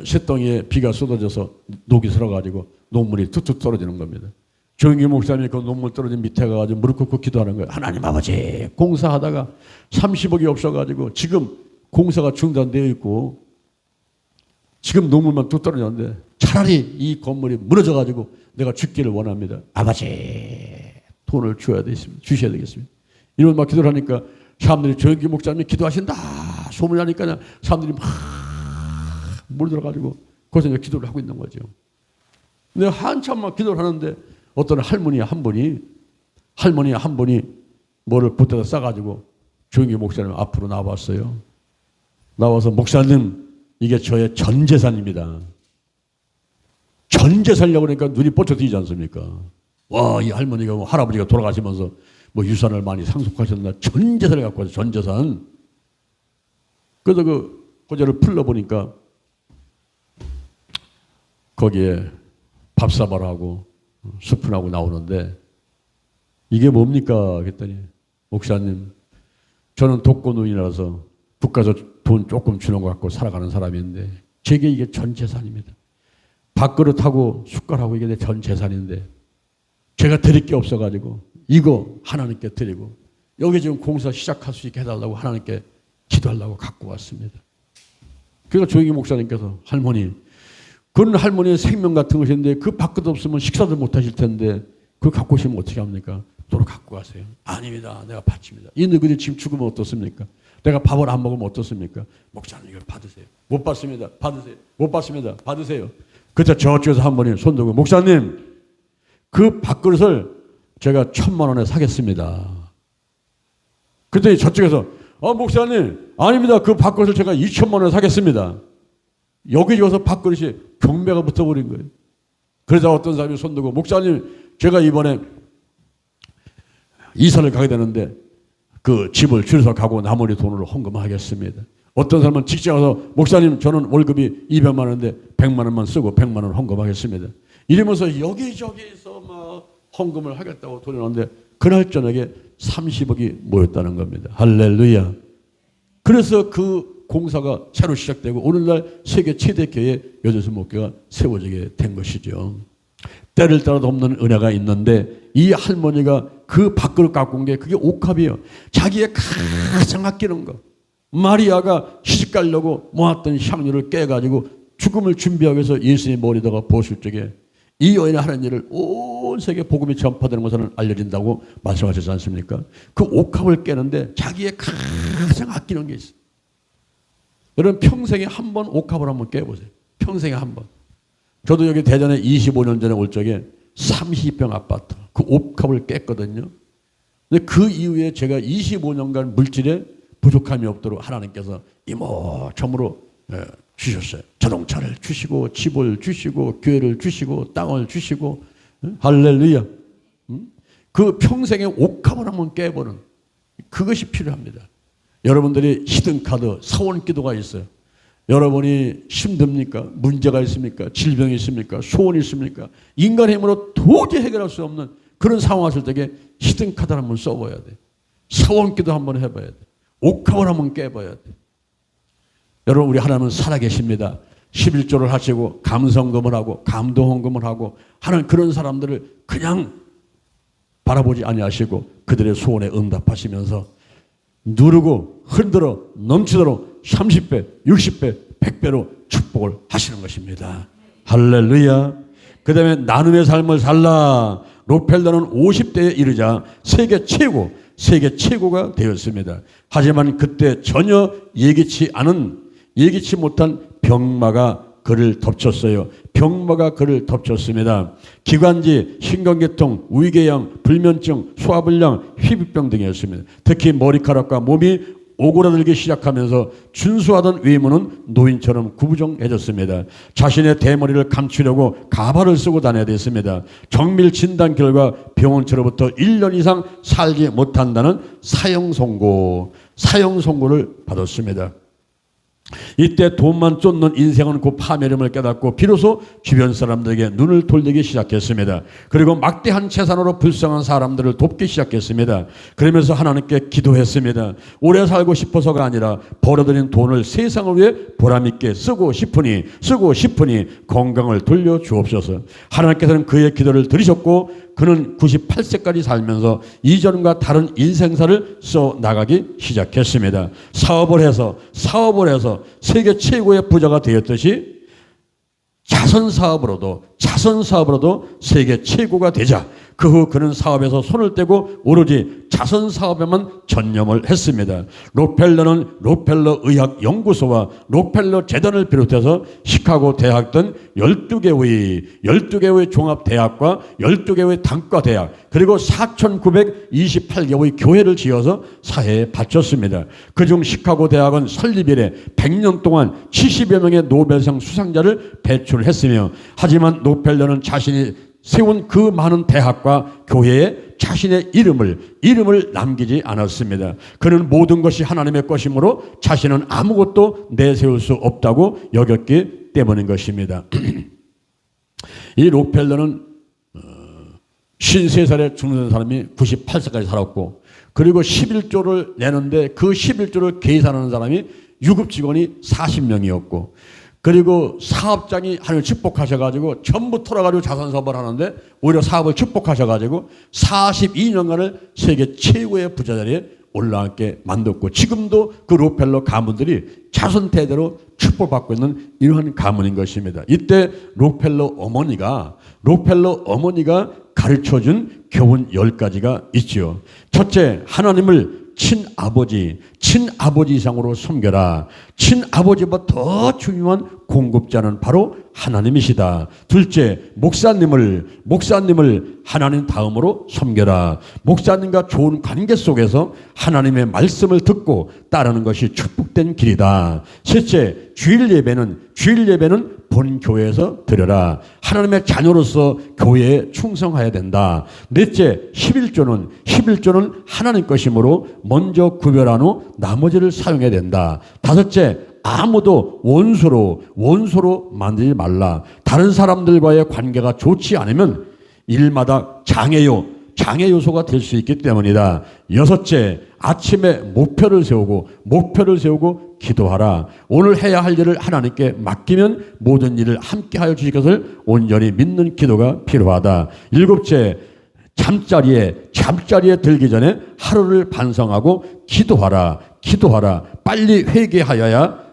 쇳덩이에 비가 쏟아져서 녹이 들어가지고 녹물이 툭툭 떨어지는 겁니다. 조영기 목사님이 그 녹물 떨어진 밑에 가가지고 무릎 꿇고 기도하는 거예요. 하나님 아버지 공사하다가 30억이 없어가지고 지금 공사가 중단되어 있고 지금 녹물만 뚝 떨어졌는데 차라리 이 건물이 무너져가지고 내가 죽기를 원합니다. 아버지 돈을 주셔야 되겠습니다. 이러면 막 기도를 하니까 사람들이 조영기 목사님이 기도하신다 소문이 나니까 사람들이 막 몰려들어가지고 거기서 이제 기도를 하고 있는 거죠. 근데 한참 막 기도를 하는데 어떤 할머니 한 분이 뭐를 붓대다 싸가지고 조영기 목사님 앞으로 나왔어요. 나와서 목사님 이게 저의 전 재산입니다. 전 재산이라고 그러니까 눈이 번쩍 뜨이지 않습니까? 와, 이 할머니가 뭐 할아버지가 돌아가시면서 뭐 유산을 많이 상속하셨나 전 재산을 갖고 와서 전 재산. 그래서 그 고제를 풀러보니까 거기에 밥사발하고 수푼하고 나오는데 이게 뭡니까? 그랬더니 목사님 저는 독거노인이라서 국가에서 돈 조금 주는 것 갖고 살아가는 사람인데 제게 이게 전 재산입니다. 밥그릇하고 숟가락하고 이게 내 전 재산인데 제가 드릴 게 없어가지고 이거 하나님께 드리고 여기 지금 공사 시작할 수 있게 해달라고 하나님께 기도하려고 갖고 왔습니다. 그러니까 조영기 목사님께서 할머니 그건 할머니의 생명 같은 것인데 그 밥그릇 없으면 식사도 못 하실 텐데 그거 갖고 오시면 어떻게 합니까? 도로 갖고 가세요. 아닙니다. 내가 바칩니다. 이 너희들이 지금 죽으면 어떻습니까? 내가 밥을 안 먹으면 어떻습니까? 목사님 이걸 받으세요. 못 받습니다. 받으세요. 못 받습니다. 받으세요. 그때 저쪽에서 한 분이 손 들고 목사님 그 밥그릇을 제가 1,000만 원에 사겠습니다. 그때 저쪽에서 목사님 아닙니다. 그 밥그릇을 제가 2,000만 원에 사겠습니다. 여기 와서 밥그릇이 경매가 붙어버린 거예요. 그러자 어떤 사람이 손 들고 목사님 제가 이번에 이사를 가게 되는데 그 집을 줄여서 가고 나머지 돈으로 헌금하겠습니다. 어떤 사람은 직장 가서 목사님 저는 월급이 200만 원인데 100만 원만 쓰고 100만 원 헌금하겠습니다. 이러면서 여기저기서 막 헌금을 하겠다고 돈이 나왔는데 그날 저녁에 30억이 모였다는 겁니다. 할렐루야. 그래서 그 공사가 새로 시작되고 오늘날 세계 최대 교회 여자수 목교가 세워지게 된 것이죠. 때를 따라 돕는 은혜가 있는데 이 할머니가 그 밥그릇 갖고 온 게 그게 옥합이에요. 자기의 가장 아끼는 거. 마리아가 시집 가려고 모았던 향유를 깨가지고 죽음을 준비하기 위해서 예수님 머리다가 부었을 적에 이 여인이 하는 일을 온 세계 복음이 전파되는 것은 알려진다고 말씀하셨지 않습니까? 그 옥합을 깨는데 자기의 가장 아끼는 게 있어요. 여러분 평생에 한 번 옥합을 한번 깨보세요. 평생에 한 번. 저도 여기 대전에 25년 전에 올 적에 30평 아파트 그 옥합을 깼거든요. 근데 그 이후에 제가 25년간 물질에 부족함이 없도록 하나님께서 이모저모로 주셨어요. 자동차를 주시고 집을 주시고 교회를 주시고 땅을 주시고 할렐루야. 그 평생의 옥합을 한번 깨보는 그것이 필요합니다. 여러분들이 히든카드 사원기도가 있어요. 여러분이 힘듭니까? 문제가 있습니까? 질병이 있습니까? 소원이 있습니까? 인간의 힘으로 도저히 해결할 수 없는 그런 상황 왔을 때 히든카드를 한번 써봐야 돼. 사원기도 한번 해봐야 돼. 옥합을 한번 깨봐야 돼. 여러분, 우리 하나님은 살아계십니다. 11조를 하시고 감성금을 하고 감동헌금을 하고 하는 그런 사람들을 그냥 바라보지 아니하시고 그들의 소원에 응답하시면서 누르고 흔들어 넘치도록 30배, 60배, 100배로 축복을 하시는 것입니다. 할렐루야. 그 다음에 나눔의 삶을 살라. 록펠러는 50대에 이르자 세계 최고가 되었습니다. 하지만 그때 전혀 예기치 못한 병마가 그를 덮쳤어요. 병마가 그를 덮쳤습니다. 기관지, 신경계통, 위궤양, 불면증, 소화불량, 희비병 등이었습니다. 특히 머리카락과 몸이 오그라들기 시작하면서 준수하던 외모는 노인처럼 구부정해졌습니다. 자신의 대머리를 감추려고 가발을 쓰고 다녀야 됐습니다. 정밀 진단 결과 병원처로부터 1년 이상 살지 못한다는 사형 선고를 받았습니다. 이때 돈만 쫓는 인생은 곧 파멸임을 깨닫고 비로소 주변 사람들에게 눈을 돌리기 시작했습니다. 그리고 막대한 재산으로 불쌍한 사람들을 돕기 시작했습니다. 그러면서 하나님께 기도했습니다. 오래 살고 싶어서가 아니라 벌어들인 돈을 세상을 위해 보람있게 쓰고 싶으니 건강을 돌려주옵소서. 하나님께서는 그의 기도를 들으셨고 그는 98세까지 살면서 이전과 다른 인생사를 써나가기 시작했습니다. 사업을 해서 세계 최고의 부자가 되었듯이 자선 사업으로도 세계 최고가 되자 그 후 그는 사업에서 손을 떼고 오로지 자선 사업에만 전념을 했습니다. 록펠러는 록펠러 의학연구소와 록펠러 재단을 비롯해서 시카고 대학 등 12개의 종합대학과 12개의 단과대학 그리고 4,928개의 교회를 지어서 사회에 바쳤습니다. 그중 시카고 대학은 설립 이래 100년 동안 70여 명의 노벨상 수상자를 배출했으며 하지만 록펠러는 자신이 세운 그 많은 대학과 교회에 자신의 이름을 남기지 않았습니다. 그는 모든 것이 하나님의 것이므로 자신은 아무것도 내세울 수 없다고 여겼기 때문인 것입니다. 이 록펠러는 53살에 죽는 사람이 98세까지 살았고 그리고 11조를 내는데 그 11조를 계산하는 사람이 유급 직원이 40명이었고 그리고 사업장이 하나님을 축복하셔가지고 전부 털어가지고 자선사업을 하는데 오히려 사업을 축복하셔가지고 42년간을 세계 최고의 부자 자리에 올라앉게 만들었고 지금도 그 록펠러 가문들이 자손대대로 축복받고 있는 이러한 가문인 것입니다. 이때 록펠러 어머니가 가르쳐준 교훈 10가지가 있지요. 첫째, 하나님을 친아버지 이상으로 섬겨라. 친아버지보다 더 중요한 공급자는 바로 하나님이시다. 둘째, 목사님을 하나님 다음으로 섬겨라. 목사님과 좋은 관계 속에서 하나님의 말씀을 듣고 따르는 것이 축복된 길이다. 셋째, 주일 예배는 본 교회에서 드려라. 하나님의 자녀로서 교회에 충성해야 된다. 넷째, 11조는 하나님 것이므로 먼저 구별한 후 나머지를 사용해야 된다. 다섯째, 아무도 원수로 만들지 말라. 다른 사람들과의 관계가 좋지 않으면 일마다 장애 요소가 될 수 있기 때문이다. 여섯째, 아침에 목표를 세우고 기도하라. 오늘 해야 할 일을 하나님께 맡기면 모든 일을 함께 하여 주실 것을 온전히 믿는 기도가 필요하다. 일곱째, 잠자리에 들기 전에 하루를 반성하고 기도하라. 빨리 회개하여야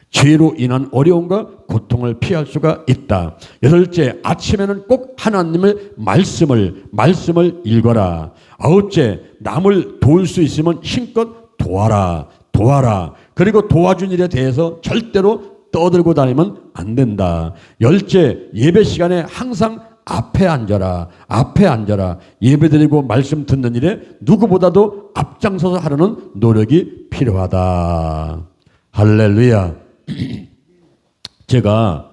죄로 인한 어려움과 고통을 피할 수가 있다. 여덟째, 아침에는 꼭 하나님의 말씀을 읽어라. 아홉째, 남을 도울 수 있으면 힘껏 도와라. 그리고 도와준 일에 대해서 절대로 떠들고 다니면 안 된다. 열째, 예배 시간에 항상 앞에 앉아라. 예배드리고 말씀 듣는 일에 누구보다도 앞장서서 하려는 노력이 필요하다. 할렐루야. 제가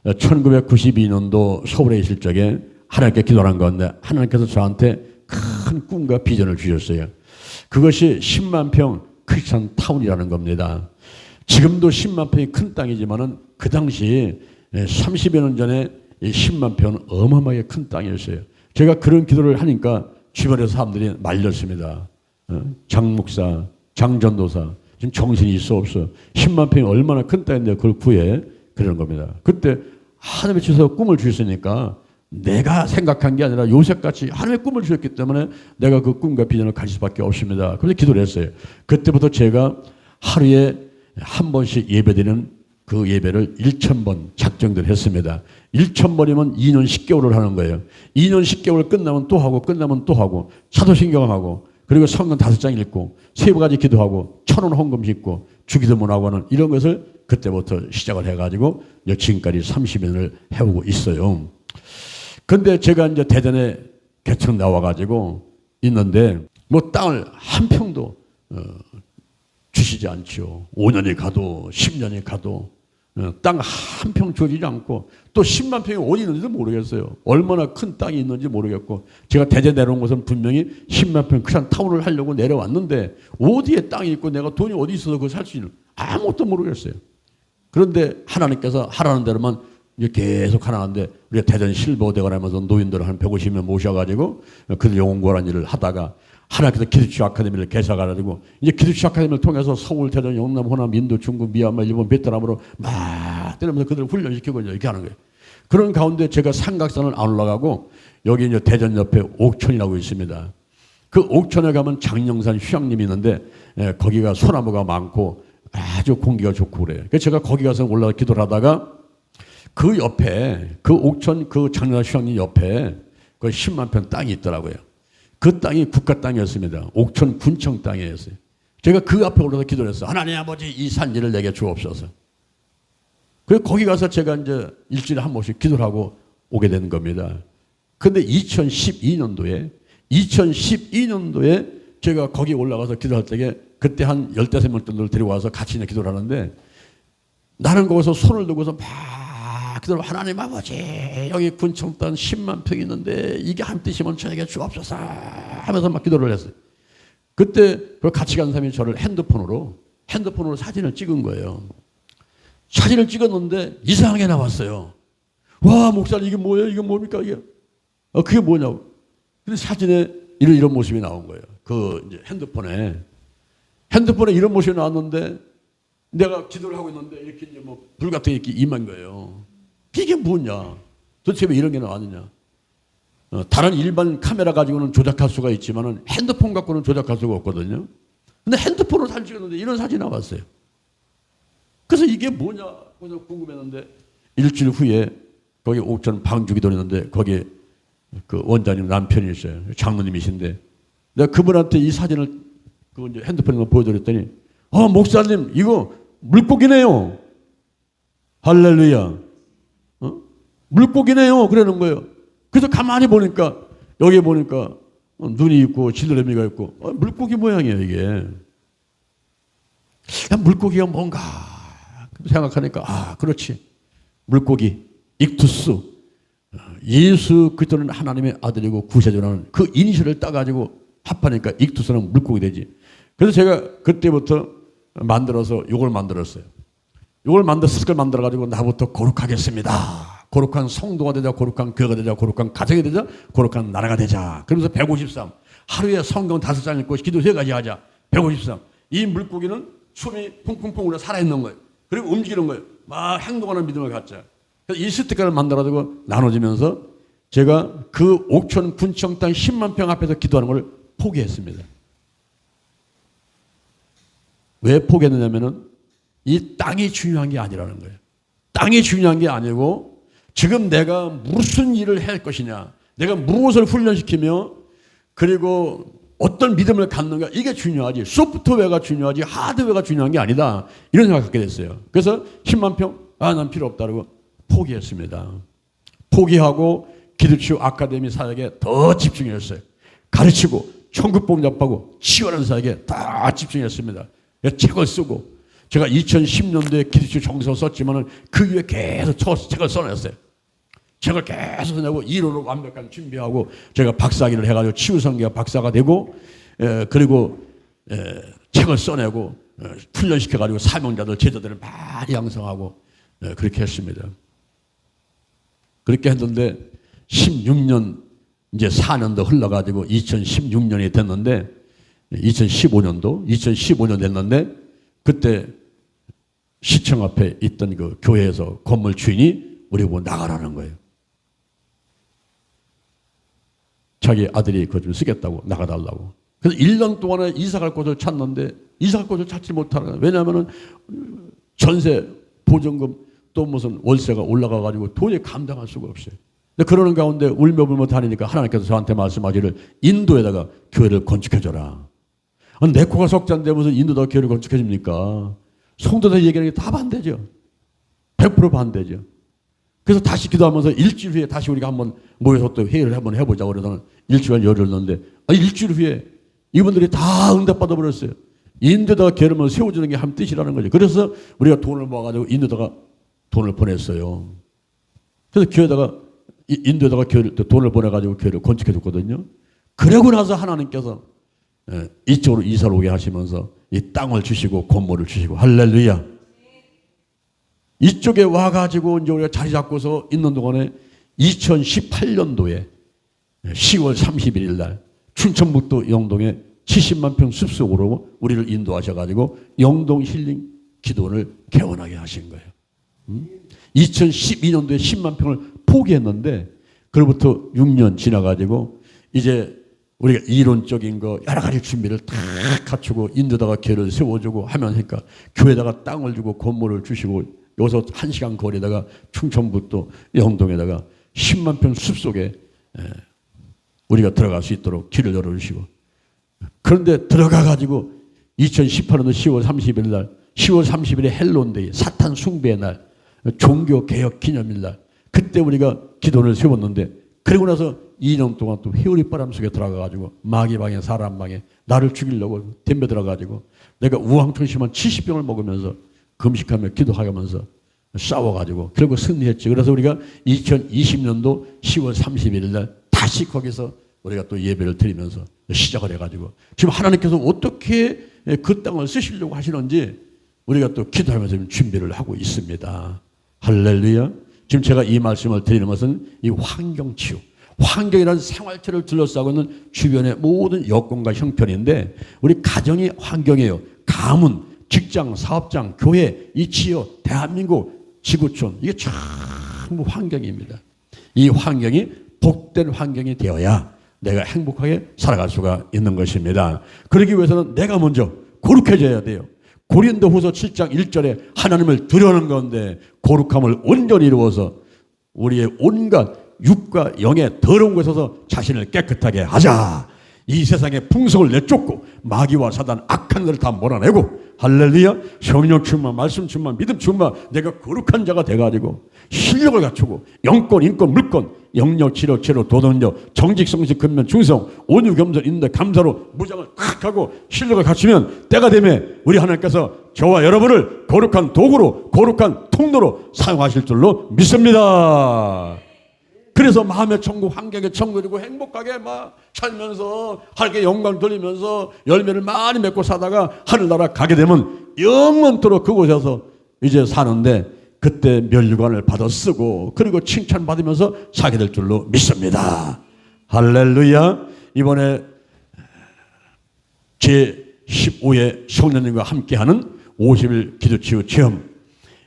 1992년도 서울에 있을 적에 하나님께 기도를 한 건데 하나님께서 저한테 큰 꿈과 비전을 주셨어요. 그것이 10만 평 크리스천 타운이라는 겁니다. 지금도 10만 평이 큰 땅이지만은 그 당시 30여 년 전에 10만 평은 어마어마하게 큰 땅이었어요. 제가 그런 기도를 하니까 주변의 사람들이 말렸습니다. 장 목사, 장 전도사, 지금 정신이 있어 없어. 10만 평이 얼마나 큰 땅인데 그걸 구해? 그러는 겁니다. 그때 하나님의 주셔서 꿈을 주셨으니까 내가 생각한 게 아니라 요셉같이 하나님의 꿈을 주셨기 때문에 내가 그 꿈과 비전을 가질 수밖에 없습니다. 그래서 기도를 했어요. 그때부터 제가 하루에 한 번씩 예배드리는 그 예배를 1,000번 작정들 했습니다. 1,000번이면 2년 10개월을 하는 거예요. 2년 10개월 끝나면 또 하고 끝나면 또 하고 사도신경하고 그리고 성경 5장 읽고 3가지 기도하고 1,000원 헌금 짓고 주기도문하고 하는 이런 것을 그때부터 시작을 해가지고 지금까지 30년을 해오고 있어요. 근데 제가 이제 대전에 개척 나와가지고 있는데 뭐 땅을 한 평도 주시지 않죠. 5년이 가도 10년이 가도 땅 한 평 주지 않고 또 10만 평이 어디 있는지도 모르겠어요. 얼마나 큰 땅이 있는지 모르겠고 제가 대전 내려온 것은 분명히 10만 평 큰 타운을 하려고 내려왔는데 어디에 땅이 있고 내가 돈이 어디 있어서 그걸 살 수 있는 아무것도 모르겠어요. 그런데 하나님께서 하라는 대로만 계속 하나는데 우리가 대전 실버대관하면서 노인들을 한 150명 모셔가지고 그들 영혼구하는 일을 하다가 하나님께서 기도치 아카데미를 개설해가지고 이제 기도치 아카데미를 통해서 서울, 대전, 영남, 호남, 인도, 중국, 미얀마, 일본, 베트남으로 막 때리면서 그들을 훈련시키고 이렇게 하는 거예요. 그런 가운데 제가 삼각산을 안 올라가고 여기 이제 대전 옆에 옥천이라고 있습니다. 그 옥천에 가면 장영산 휴양림이 있는데 거기가 소나무가 많고 아주 공기가 좋고 그래요. 그래서 제가 거기 가서 올라가 기도를 하다가 그 옆에 그 옥천 그 장영산 휴양림 옆에 그 10만 평 땅이 있더라고요. 그 땅이 국가 땅이었습니다. 옥천 군청 땅이었어요. 제가 그 앞에 올라서 기도를 했어요. 하나님 아버지 이 산지를 내게 주옵소서. 그래서 거기 가서 제가 이제 일주일에 한 번씩 기도를 하고 오게 되는 겁니다. 근데 2012년도에 제가 거기 올라가서 기도할 때에 그때 한 15명 정도를 데리고 와서 같이 기도를 하는데 나는 거기서 손을 들고서 막 기도를 하나님 아버지 여기 군청 땅 10만 평이 있는데 이게 한 뜻이면 저에게 주옵소서 하면서 막 기도를 했어요. 그때 그 같이 간 사람이 저를 핸드폰으로 사진을 찍은 거예요. 사진을 찍었는데 이상하게 나왔어요. 와 목사님 이게 뭐예요? 이게 뭡니까 이게? 그게 뭐냐고. 근데 사진에 이런 모습이 나온 거예요. 그 이제 핸드폰에 이런 모습이 나왔는데 내가 기도를 하고 있는데 이렇게 이제 뭐 불 같은 게 이렇게 임한 거예요. 이게 뭐냐? 도대체 왜 이런 게 나왔느냐? 다른 일반 카메라 가지고는 조작할 수가 있지만은 핸드폰 갖고는 조작할 수가 없거든요. 근데 핸드폰으로 사진 찍었는데 이런 사진이 나왔어요. 그래서 이게 뭐냐? 그래서 궁금했는데 일주일 후에 거기 옥천 방주기도 있는데 거기 그 원장님 남편이 있어요. 장로님이신데 내가 그분한테 이 사진을 그 이제 핸드폰에 보여드렸더니 목사님 이거 물고기네요. 할렐루야. 물고기네요. 그러는 거예요. 그래서 가만히 보니까 여기 보니까 눈이 있고 지느러미가 있고 물고기 모양이에요 이게. 야, 물고기가 뭔가 생각하니까 그렇지. 물고기 익투스 예수 그리스도는 하나님의 아들이고 구세주라는 그 이니셜을 따가지고 합하니까 익투스는 물고기 되지. 그래서 제가 그때부터 만들어서 이걸 만들었어요. 이걸 스티커를 만들어가지고 나부터 거룩하겠습니다. 거룩한 성도가 되자, 거룩한 교회가 되자, 거룩한 가정이 되자, 거룩한 나라가 되자. 그러면서 153 하루에 성경 5장 읽고 기도 3가지 하자. 153 이 물고기는 숨이 쿵쿵쿵 울려 살아있는 거예요. 그리고 움직이는 거예요. 막 행동하는 믿음을 갖자. 그래서 이 스티커를 만들어가지고 나눠지면서 제가 그 옥천 군청 땅 10만 평 앞에서 기도하는 걸 포기했습니다. 왜 포기했느냐면은 이 땅이 중요한 게 아니라는 거예요. 땅이 중요한 게 아니고 지금 내가 무슨 일을 할 것이냐, 내가 무엇을 훈련시키며 그리고 어떤 믿음을 갖는가 이게 중요하지 소프트웨어가 중요하지 하드웨어가 중요한 게 아니다 이런 생각을 갖게 됐어요. 그래서 10만 평 난 필요 없다고 포기했습니다. 포기하고 기도치유 아카데미 사역에 더 집중했어요. 가르치고 천국복잡하고 치유하는 사역에 다 집중했습니다. 책을 쓰고 제가 2010년도에 기도치 정서 썼지만은 그 위에 계속 책을 써냈어요. 책을 계속 써내고 이론을 완벽하게 준비하고 제가 박사학위를 해가지고 치유성경 박사가 되고 그리고 책을 써내고 훈련시켜가지고 사명자들 제자들을 많이 양성하고 그렇게 했습니다. 그렇게 했는데 16년 이제 4년도 흘러가지고 2016년이 됐는데 2015년 됐는데 그때 시청 앞에 있던 그 교회에서 건물 주인이 우리 보고 나가라는 거예요. 자기 아들이 그거 좀 쓰겠다고 나가달라고. 그래서 1년 동안에 이사갈 곳을 찾는데 이사갈 곳을 찾지 못하는 거예요. 왜냐하면 전세, 보증금 또 무슨 월세가 올라가가지고 도저히 감당할 수가 없어요. 근데 그러는 가운데 울며불며 다니니까 하나님께서 저한테 말씀하기를 인도에다가 교회를 건축해줘라. 내 코가 석잔데 무슨 인도에다가 교회를 건축해줍니까? 성도들 얘기하는 게 다 반대죠. 100% 반대죠. 그래서 다시 기도하면서 일주일 후에 다시 우리가 한번 모여서 또 회의를 한번 해보자고 그러다가 일주일 열었는데 일주일 후에 이분들이 다 응답받아 버렸어요. 인도에다가 교회를 세워주는 게 한 뜻이라는 거죠. 그래서 우리가 돈을 모아가지고 인도에다가 돈을 보냈어요. 그래서 인도에다가 돈을 보내가지고 교회를 건축해줬거든요. 그러고 나서 하나님께서 이쪽으로 이사를 오게 하시면서 이 땅을 주시고 건물을 주시고 할렐루야. 이쪽에 와가지고 이제 우리가 자리 잡고서 있는 동안에 2018년도에 10월 31일 날 춘천북도 영동에 70만 평 숲속으로 우리를 인도하셔가지고 영동 힐링 기도원을 개원하게 하신 거예요. 2012년도에 10만 평을 포기했는데 그로부터 6년 지나가지고 이제 우리가 이론적인 거 여러 가지 준비를 다 갖추고 인도다가 교회를 세워주고 하면서 교회에다가 땅을 주고 건물을 주시고 여기서 1시간 거리에다가 충청북도 영동에다가 10만 평 숲속에 우리가 들어갈 수 있도록 길을 열어주시고 그런데 들어가가지고 2018년도 10월 30일 날 10월 30일에 헬론데이 사탄 숭배의 날 종교개혁 기념일 날 그때 우리가 기도를 세웠는데 그리고 나서 2년 동안 또 회오리 바람 속에 들어가가지고 마귀방에 사람방에 나를 죽이려고 덤벼 들어가지고 내가 우황청심한 70병을 먹으면서 금식하며 기도하면서 싸워가지고 결국 승리했지. 그래서 우리가 2020년도 10월 31일 날 다시 거기서 우리가 또 예배를 드리면서 시작을 해가지고 지금 하나님께서 어떻게 그 땅을 쓰시려고 하시는지 우리가 또 기도하면서 준비를 하고 있습니다. 할렐루야. 지금 제가 이 말씀을 드리는 것은 이 환경치유, 환경이라는 생활체를 둘러싸고 있는 주변의 모든 여건과 형편인데 우리 가정이 환경이에요. 가문, 직장, 사업장, 교회, 이 지역, 대한민국, 지구촌 이게 전부 환경입니다. 이 환경이 복된 환경이 되어야 내가 행복하게 살아갈 수가 있는 것입니다. 그러기 위해서는 내가 먼저 거룩해져야 돼요. 고린도후서 7장 1절에 하나님을 드러내는 건데 거룩함을 온전히 이루어서 우리의 온갖 육과 영의 더러운 곳에서 자신을 깨끗하게 하자. 이 세상의 풍속을 내쫓고 마귀와 사단 악한 것을 다 몰아내고 할렐루야 성령 충만 말씀 충만 믿음 충만 내가 거룩한 자가 돼가지고 실력을 갖추고 영권 인권 물권 영력 치료 체로 도덕력 정직 성실 근면 충성 온유 겸손 인내 감사로 무장을 탁 하고 실력을 갖추면 때가 되면 우리 하나님께서 저와 여러분을 거룩한 도구로 거룩한 통로로 사용하실 줄로 믿습니다. 그래서 마음의 천국, 환경의 천국이고 행복하게 막 살면서 하나님께 영광 돌리면서 열매를 많이 맺고 사다가 하늘나라 가게 되면 영원토록 그곳에서 이제 사는데 그때 면류관을 받아 쓰고 그리고 칭찬받으면서 사게 될 줄로 믿습니다. 할렐루야. 이번에 제15회 성령님과 함께하는 50일 기도치유 체험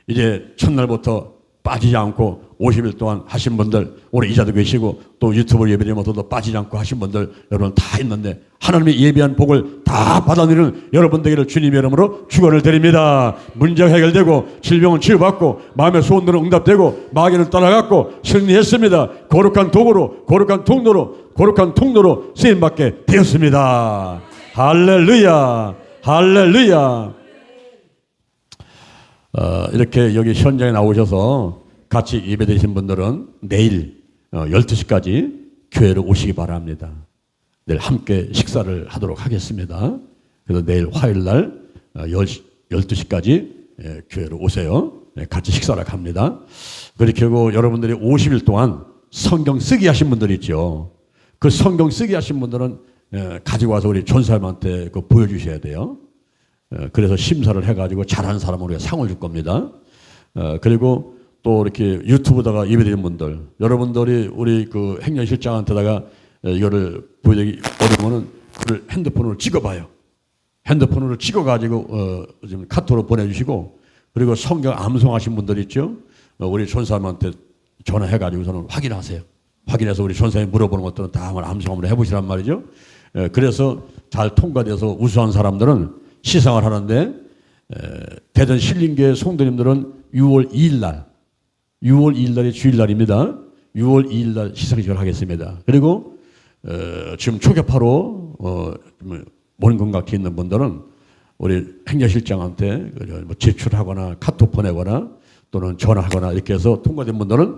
이제 첫날부터 빠지지 않고 50일 동안 하신 분들 우리 이자도 계시고 또 유튜브 예배드리면서도 빠지지 않고 하신 분들 여러분 다 있는데 하나님이 예비한 복을 다 받아들이는 여러분 되기를 주님의 이름으로 축원을 드립니다. 문제가 해결되고 질병은 치유받고 마음의 소원들은 응답되고 마귀를 따라갔고 승리했습니다. 거룩한 도구로 거룩한 통로로 쓰임받게 되었습니다. 할렐루야 할렐루야. 이렇게 여기 현장에 나오셔서 같이 예배드리신 분들은 내일 12시까지 교회로 오시기 바랍니다. 내일 함께 식사를 하도록 하겠습니다. 그래서 내일 화요일 날 12시까지 교회로 오세요. 같이 식사를 합니다. 그렇게 하고 여러분들이 50일 동안 성경 쓰기 하신 분들 있죠. 그 성경 쓰기 하신 분들은 가지고 와서 우리 전사님한테 보여주셔야 돼요. 그래서 심사를 해가지고 잘하는 사람은 우리가 상을 줄 겁니다. 그리고 또 이렇게 유튜브다가 예배드리는 분들, 여러분들이 우리 그 행정실장한테다가 이거를 보여드리기 어려우면은 그걸 핸드폰으로 찍어봐요. 핸드폰으로 찍어가지고 지금 카톡으로 보내주시고, 그리고 성경 암송하신 분들 있죠. 우리 전사님한테 전화해가지고서는 확인하세요. 확인해서 우리 전사님 물어보는 것들은 다 한번 암송으로 해보시란 말이죠. 그래서 잘 통과돼서 우수한 사람들은 시상을 하는데, 대전 신림교회 성도님들은 6월 2일 날이 주일날입니다. 6월 2일 날 시상식을 하겠습니다. 그리고 지금 초계파로 먼 건각에 있는 분들은 우리 행정실장한테 뭐 제출하거나 카톡 보내거나 또는 전화하거나 이렇게 해서 통과된 분들은,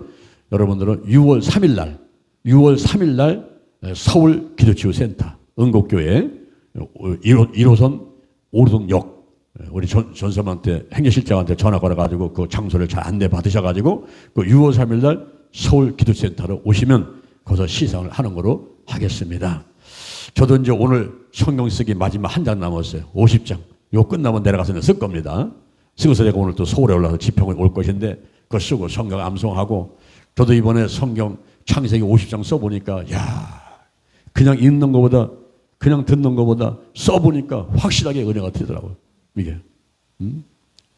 여러분들은 6월 3일 날 서울 기도치유센터 은곡교회 1호선 오르동역 우리 전섬한테 행정실장한테 전화 걸어가지고 그 장소를 잘 안내 받으셔가지고 그 6월 3일 날 서울 기도센터로 오시면 거기서 시상을 하는 거로 하겠습니다. 저도 이제 오늘 성경 쓰기 마지막 한 장 남았어요. 50장. 요 끝나면 내려가서 쓸 겁니다. 쓰고서 내가 오늘 또 서울에 올라서 지평을 올 것인데 그거 쓰고 성경 암송하고, 저도 이번에 성경 창세기 50장 써보니까 그냥 읽는 것보다 그냥 듣는 것보다 써보니까 확실하게 은혜가 되더라고요. 이게.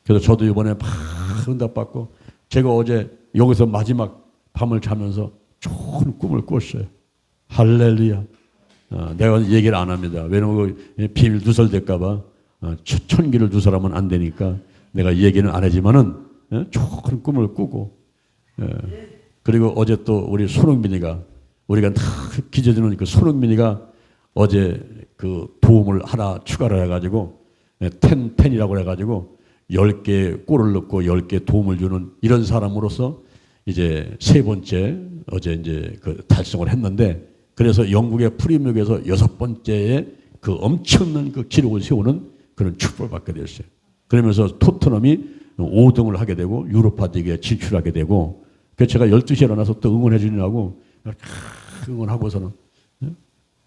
그래서 저도 이번에 막 응답받고, 제가 어제 여기서 마지막 밤을 자면서 좋은 꿈을 꿨어요. 할렐루야. 내가 얘기를 안 합니다. 왜냐면 그 비밀 누설될까봐, 천기를 누설하면 안 되니까 내가 얘기는 안 하지만은 좋은 꿈을 꾸고, 그리고 어제 또 우리 손흥민이가, 우리가 다 기재주는 그 손흥민이가 어제 그 도움을 하나 추가를 해가지고 텐이라고 해가지고 10개 골을 넣고 10개 도움을 주는 이런 사람으로서 이제 세 번째 어제 이제 그 달성을 했는데, 그래서 영국의 프리미어에서 6번째의 그 엄청난 그 기록을 세우는 그런 축복을 받게 되었어요. 그러면서 토트넘이 5등을 하게 되고 유로파 리그에 진출하게 되고, 그래서 제가 12시에 일어나서 또 응원해 주느라고 응원하고서는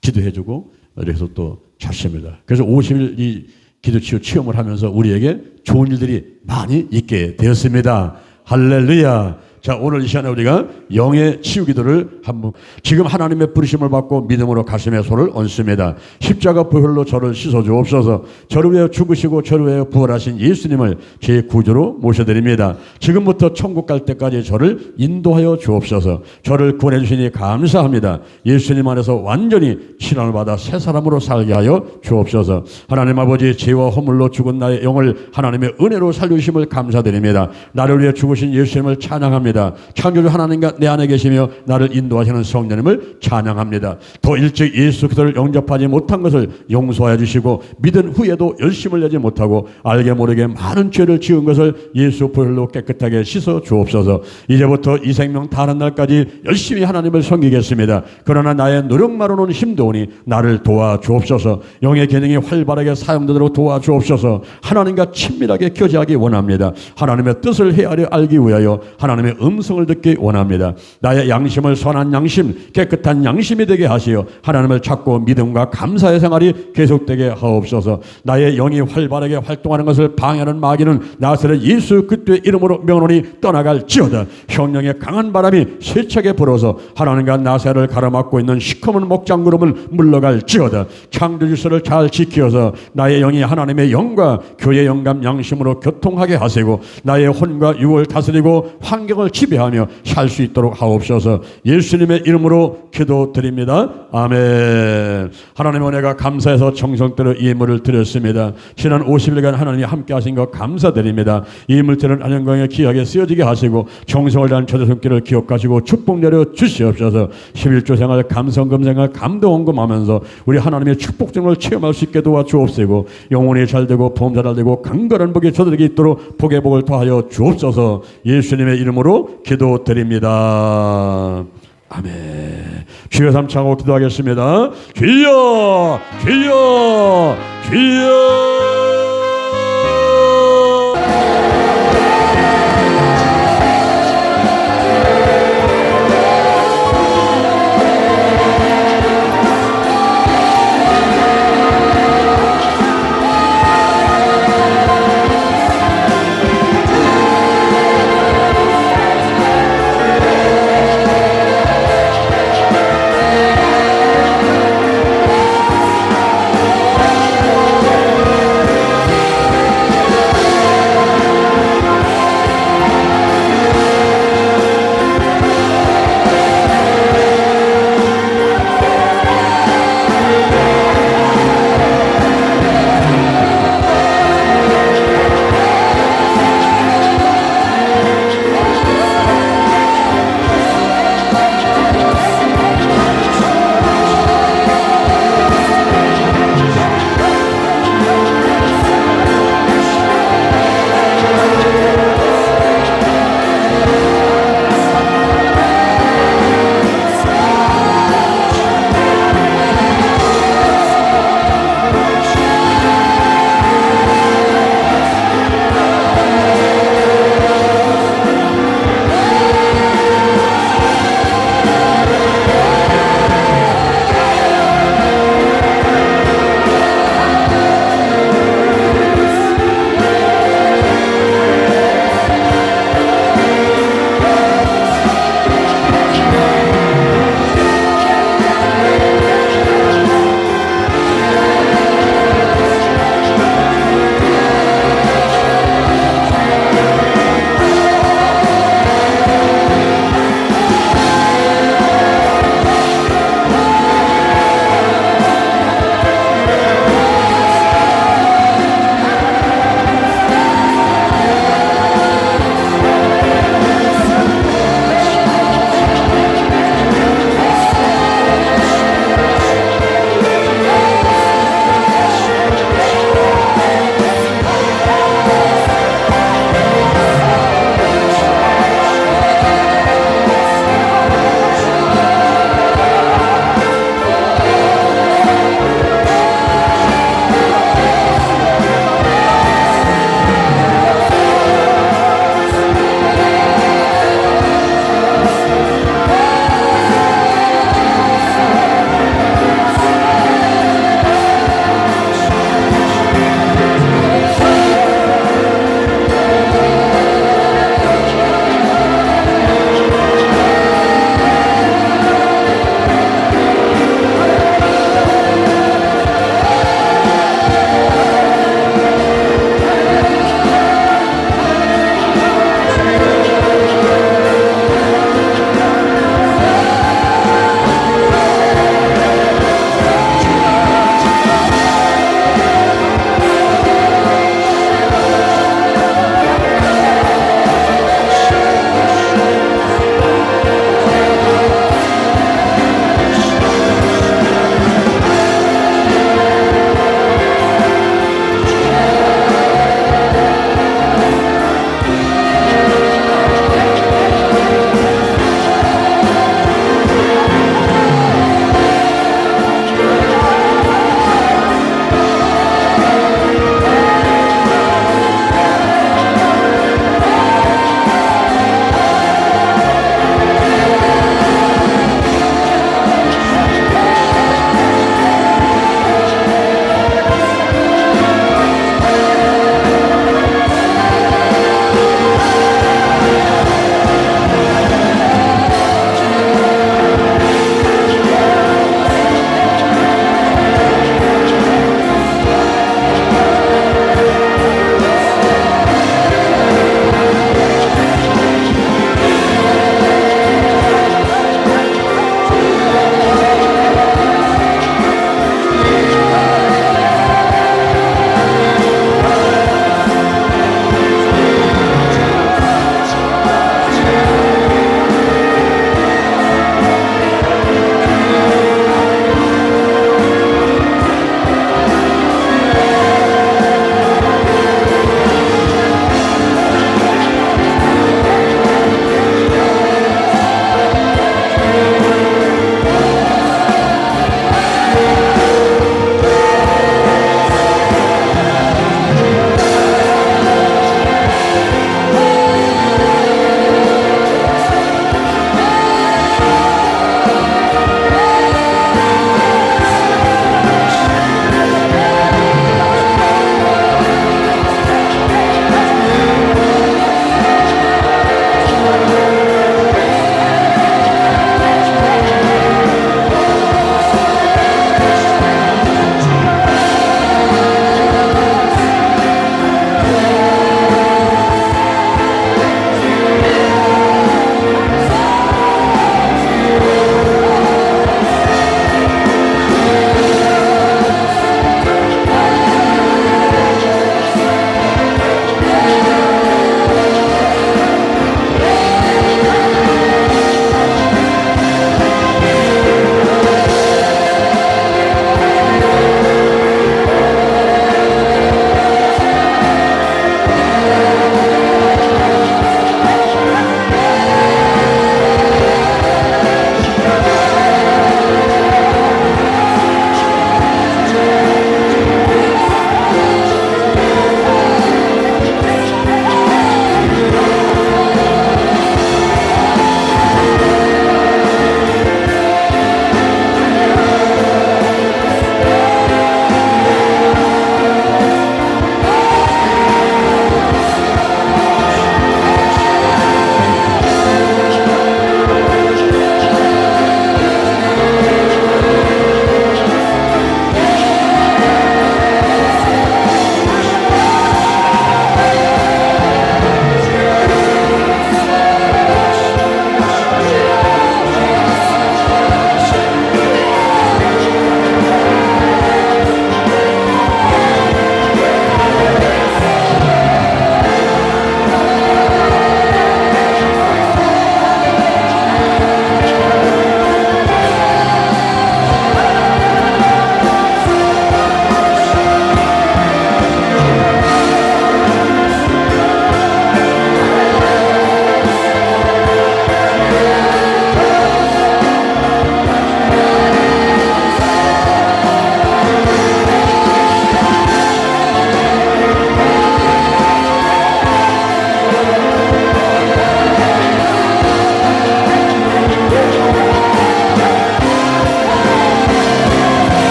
기도해주고 이래서 또 잤습니다. 그래서 50일 이 기도치유 체험을 하면서 우리에게 좋은 일들이 많이 있게 되었습니다. 할렐루야. 자, 오늘 이 시간에 우리가 영의 치유 기도를 한번, 지금 하나님의 부르심을 받고 믿음으로 가슴에 손을 얹습니다. 십자가 보혈로 저를 씻어 주옵소서. 저를 위하여 죽으시고 저를 위하여 부활하신 예수님을 제 구주로 모셔드립니다. 지금부터 천국 갈 때까지 저를 인도하여 주옵소서. 저를 구원해 주시니 감사합니다. 예수님 안에서 완전히 신앙을 받아 새 사람으로 살게 하여 주옵소서. 하나님 아버지, 죄와 허물로 죽은 나의 영을 하나님의 은혜로 살려주심을 감사드립니다. 나를 위해 죽으신 예수님을 찬양합니다. 창조주 하나님과 내 안에 계시며 나를 인도하시는 성령님을 찬양합니다. 더 일찍 예수 그리스도를 영접하지 못한 것을 용서하여 주시고, 믿은 후에도 열심을 내지 못하고 알게 모르게 많은 죄를 지은 것을 예수 보혈로 깨끗하게 씻어 주옵소서. 이제부터 이 생명 다른 날까지 열심히 하나님을 섬기겠습니다. 그러나 나의 노력만으로는 힘드오니 나를 도와주옵소서. 영의 기능이 활발하게 사용되도록 도와주옵소서. 하나님과 친밀하게 교제하기 원합니다. 하나님의 뜻을 헤아려 알기 위하여 하나님의 음성을 듣기 원합니다. 나의 양심을 선한 양심, 깨끗한 양심이 되게 하시어 하나님을 찾고 믿음과 감사의 생활이 계속되게 하옵소서. 나의 영이 활발하게 활동하는 것을 방해하는 마귀는 나사렛 예수 그리스도의 이름으로 명하노니 떠나갈지어다. 성령의 강한 바람이 세차게 불어서 하나님과 나사렛을 가로막고 있는 시커먼 목장구름을 물러갈지어다. 창조 질서를 잘 지켜서 나의 영이 하나님의 영과 교회의 영감 양심으로 교통하게 하시고, 나의 혼과 육을 다스리고 환경을 지배하며 살 수 있도록 하옵소서. 예수님의 이름으로 기도드립니다. 아멘. 하나님의 은혜가 감사해서 정성대로 이 예물을 드렸습니다. 지난 50일간 하나님이 함께 하신 것 감사드립니다. 이 예물들은 안영광에 귀하게 쓰여지게 하시고 정성을 다한 저의 손길을 기억하시고 축복 내려 주시옵소서. 11조 생활, 감성금 생활, 감동원금하면서 우리 하나님의 축복점을 체험할 수 있게 도와주옵시고, 영혼이 잘되고 보험자 잘되고 강건한 복이 저들에게 있도록 복의 복을 더하여 주옵소서. 예수님의 이름으로 기도드립니다. 아멘. 주여 삼창하고 기도하겠습니다. 주여, 주여, 주여.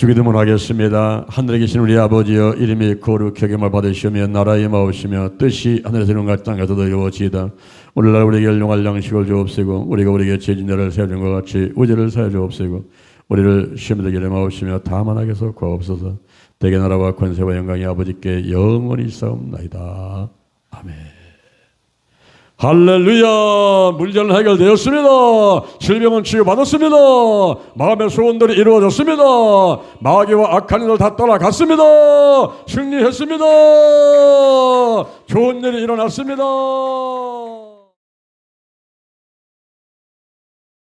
주기도문 하겠습니다. 하늘에 계신 우리 아버지여, 이름이 거룩하게 여김을 받으시며 나라의 마옵시며 뜻이 하늘에서 이룬 같이 땅에서도 이루어지이다. 오늘날 우리에게 일용할 양식을 주옵시고 우리가 우리에게 죄진 자를 사하는 것 같이 우리를 사하여 주옵시고 우리를 시험에 들게 하지 마옵시며 다만 악에서 구하옵소서. 대개 나라와 권세와 영광이 아버지께 영원히 있사옵나이다. 아멘. 할렐루야. 문제는 해결되었습니다. 질병은 치유받았습니다. 마음의 소원들이 이루어졌습니다. 마귀와 악한 일을 다 떠나갔습니다. 승리했습니다. 좋은 일이 일어났습니다.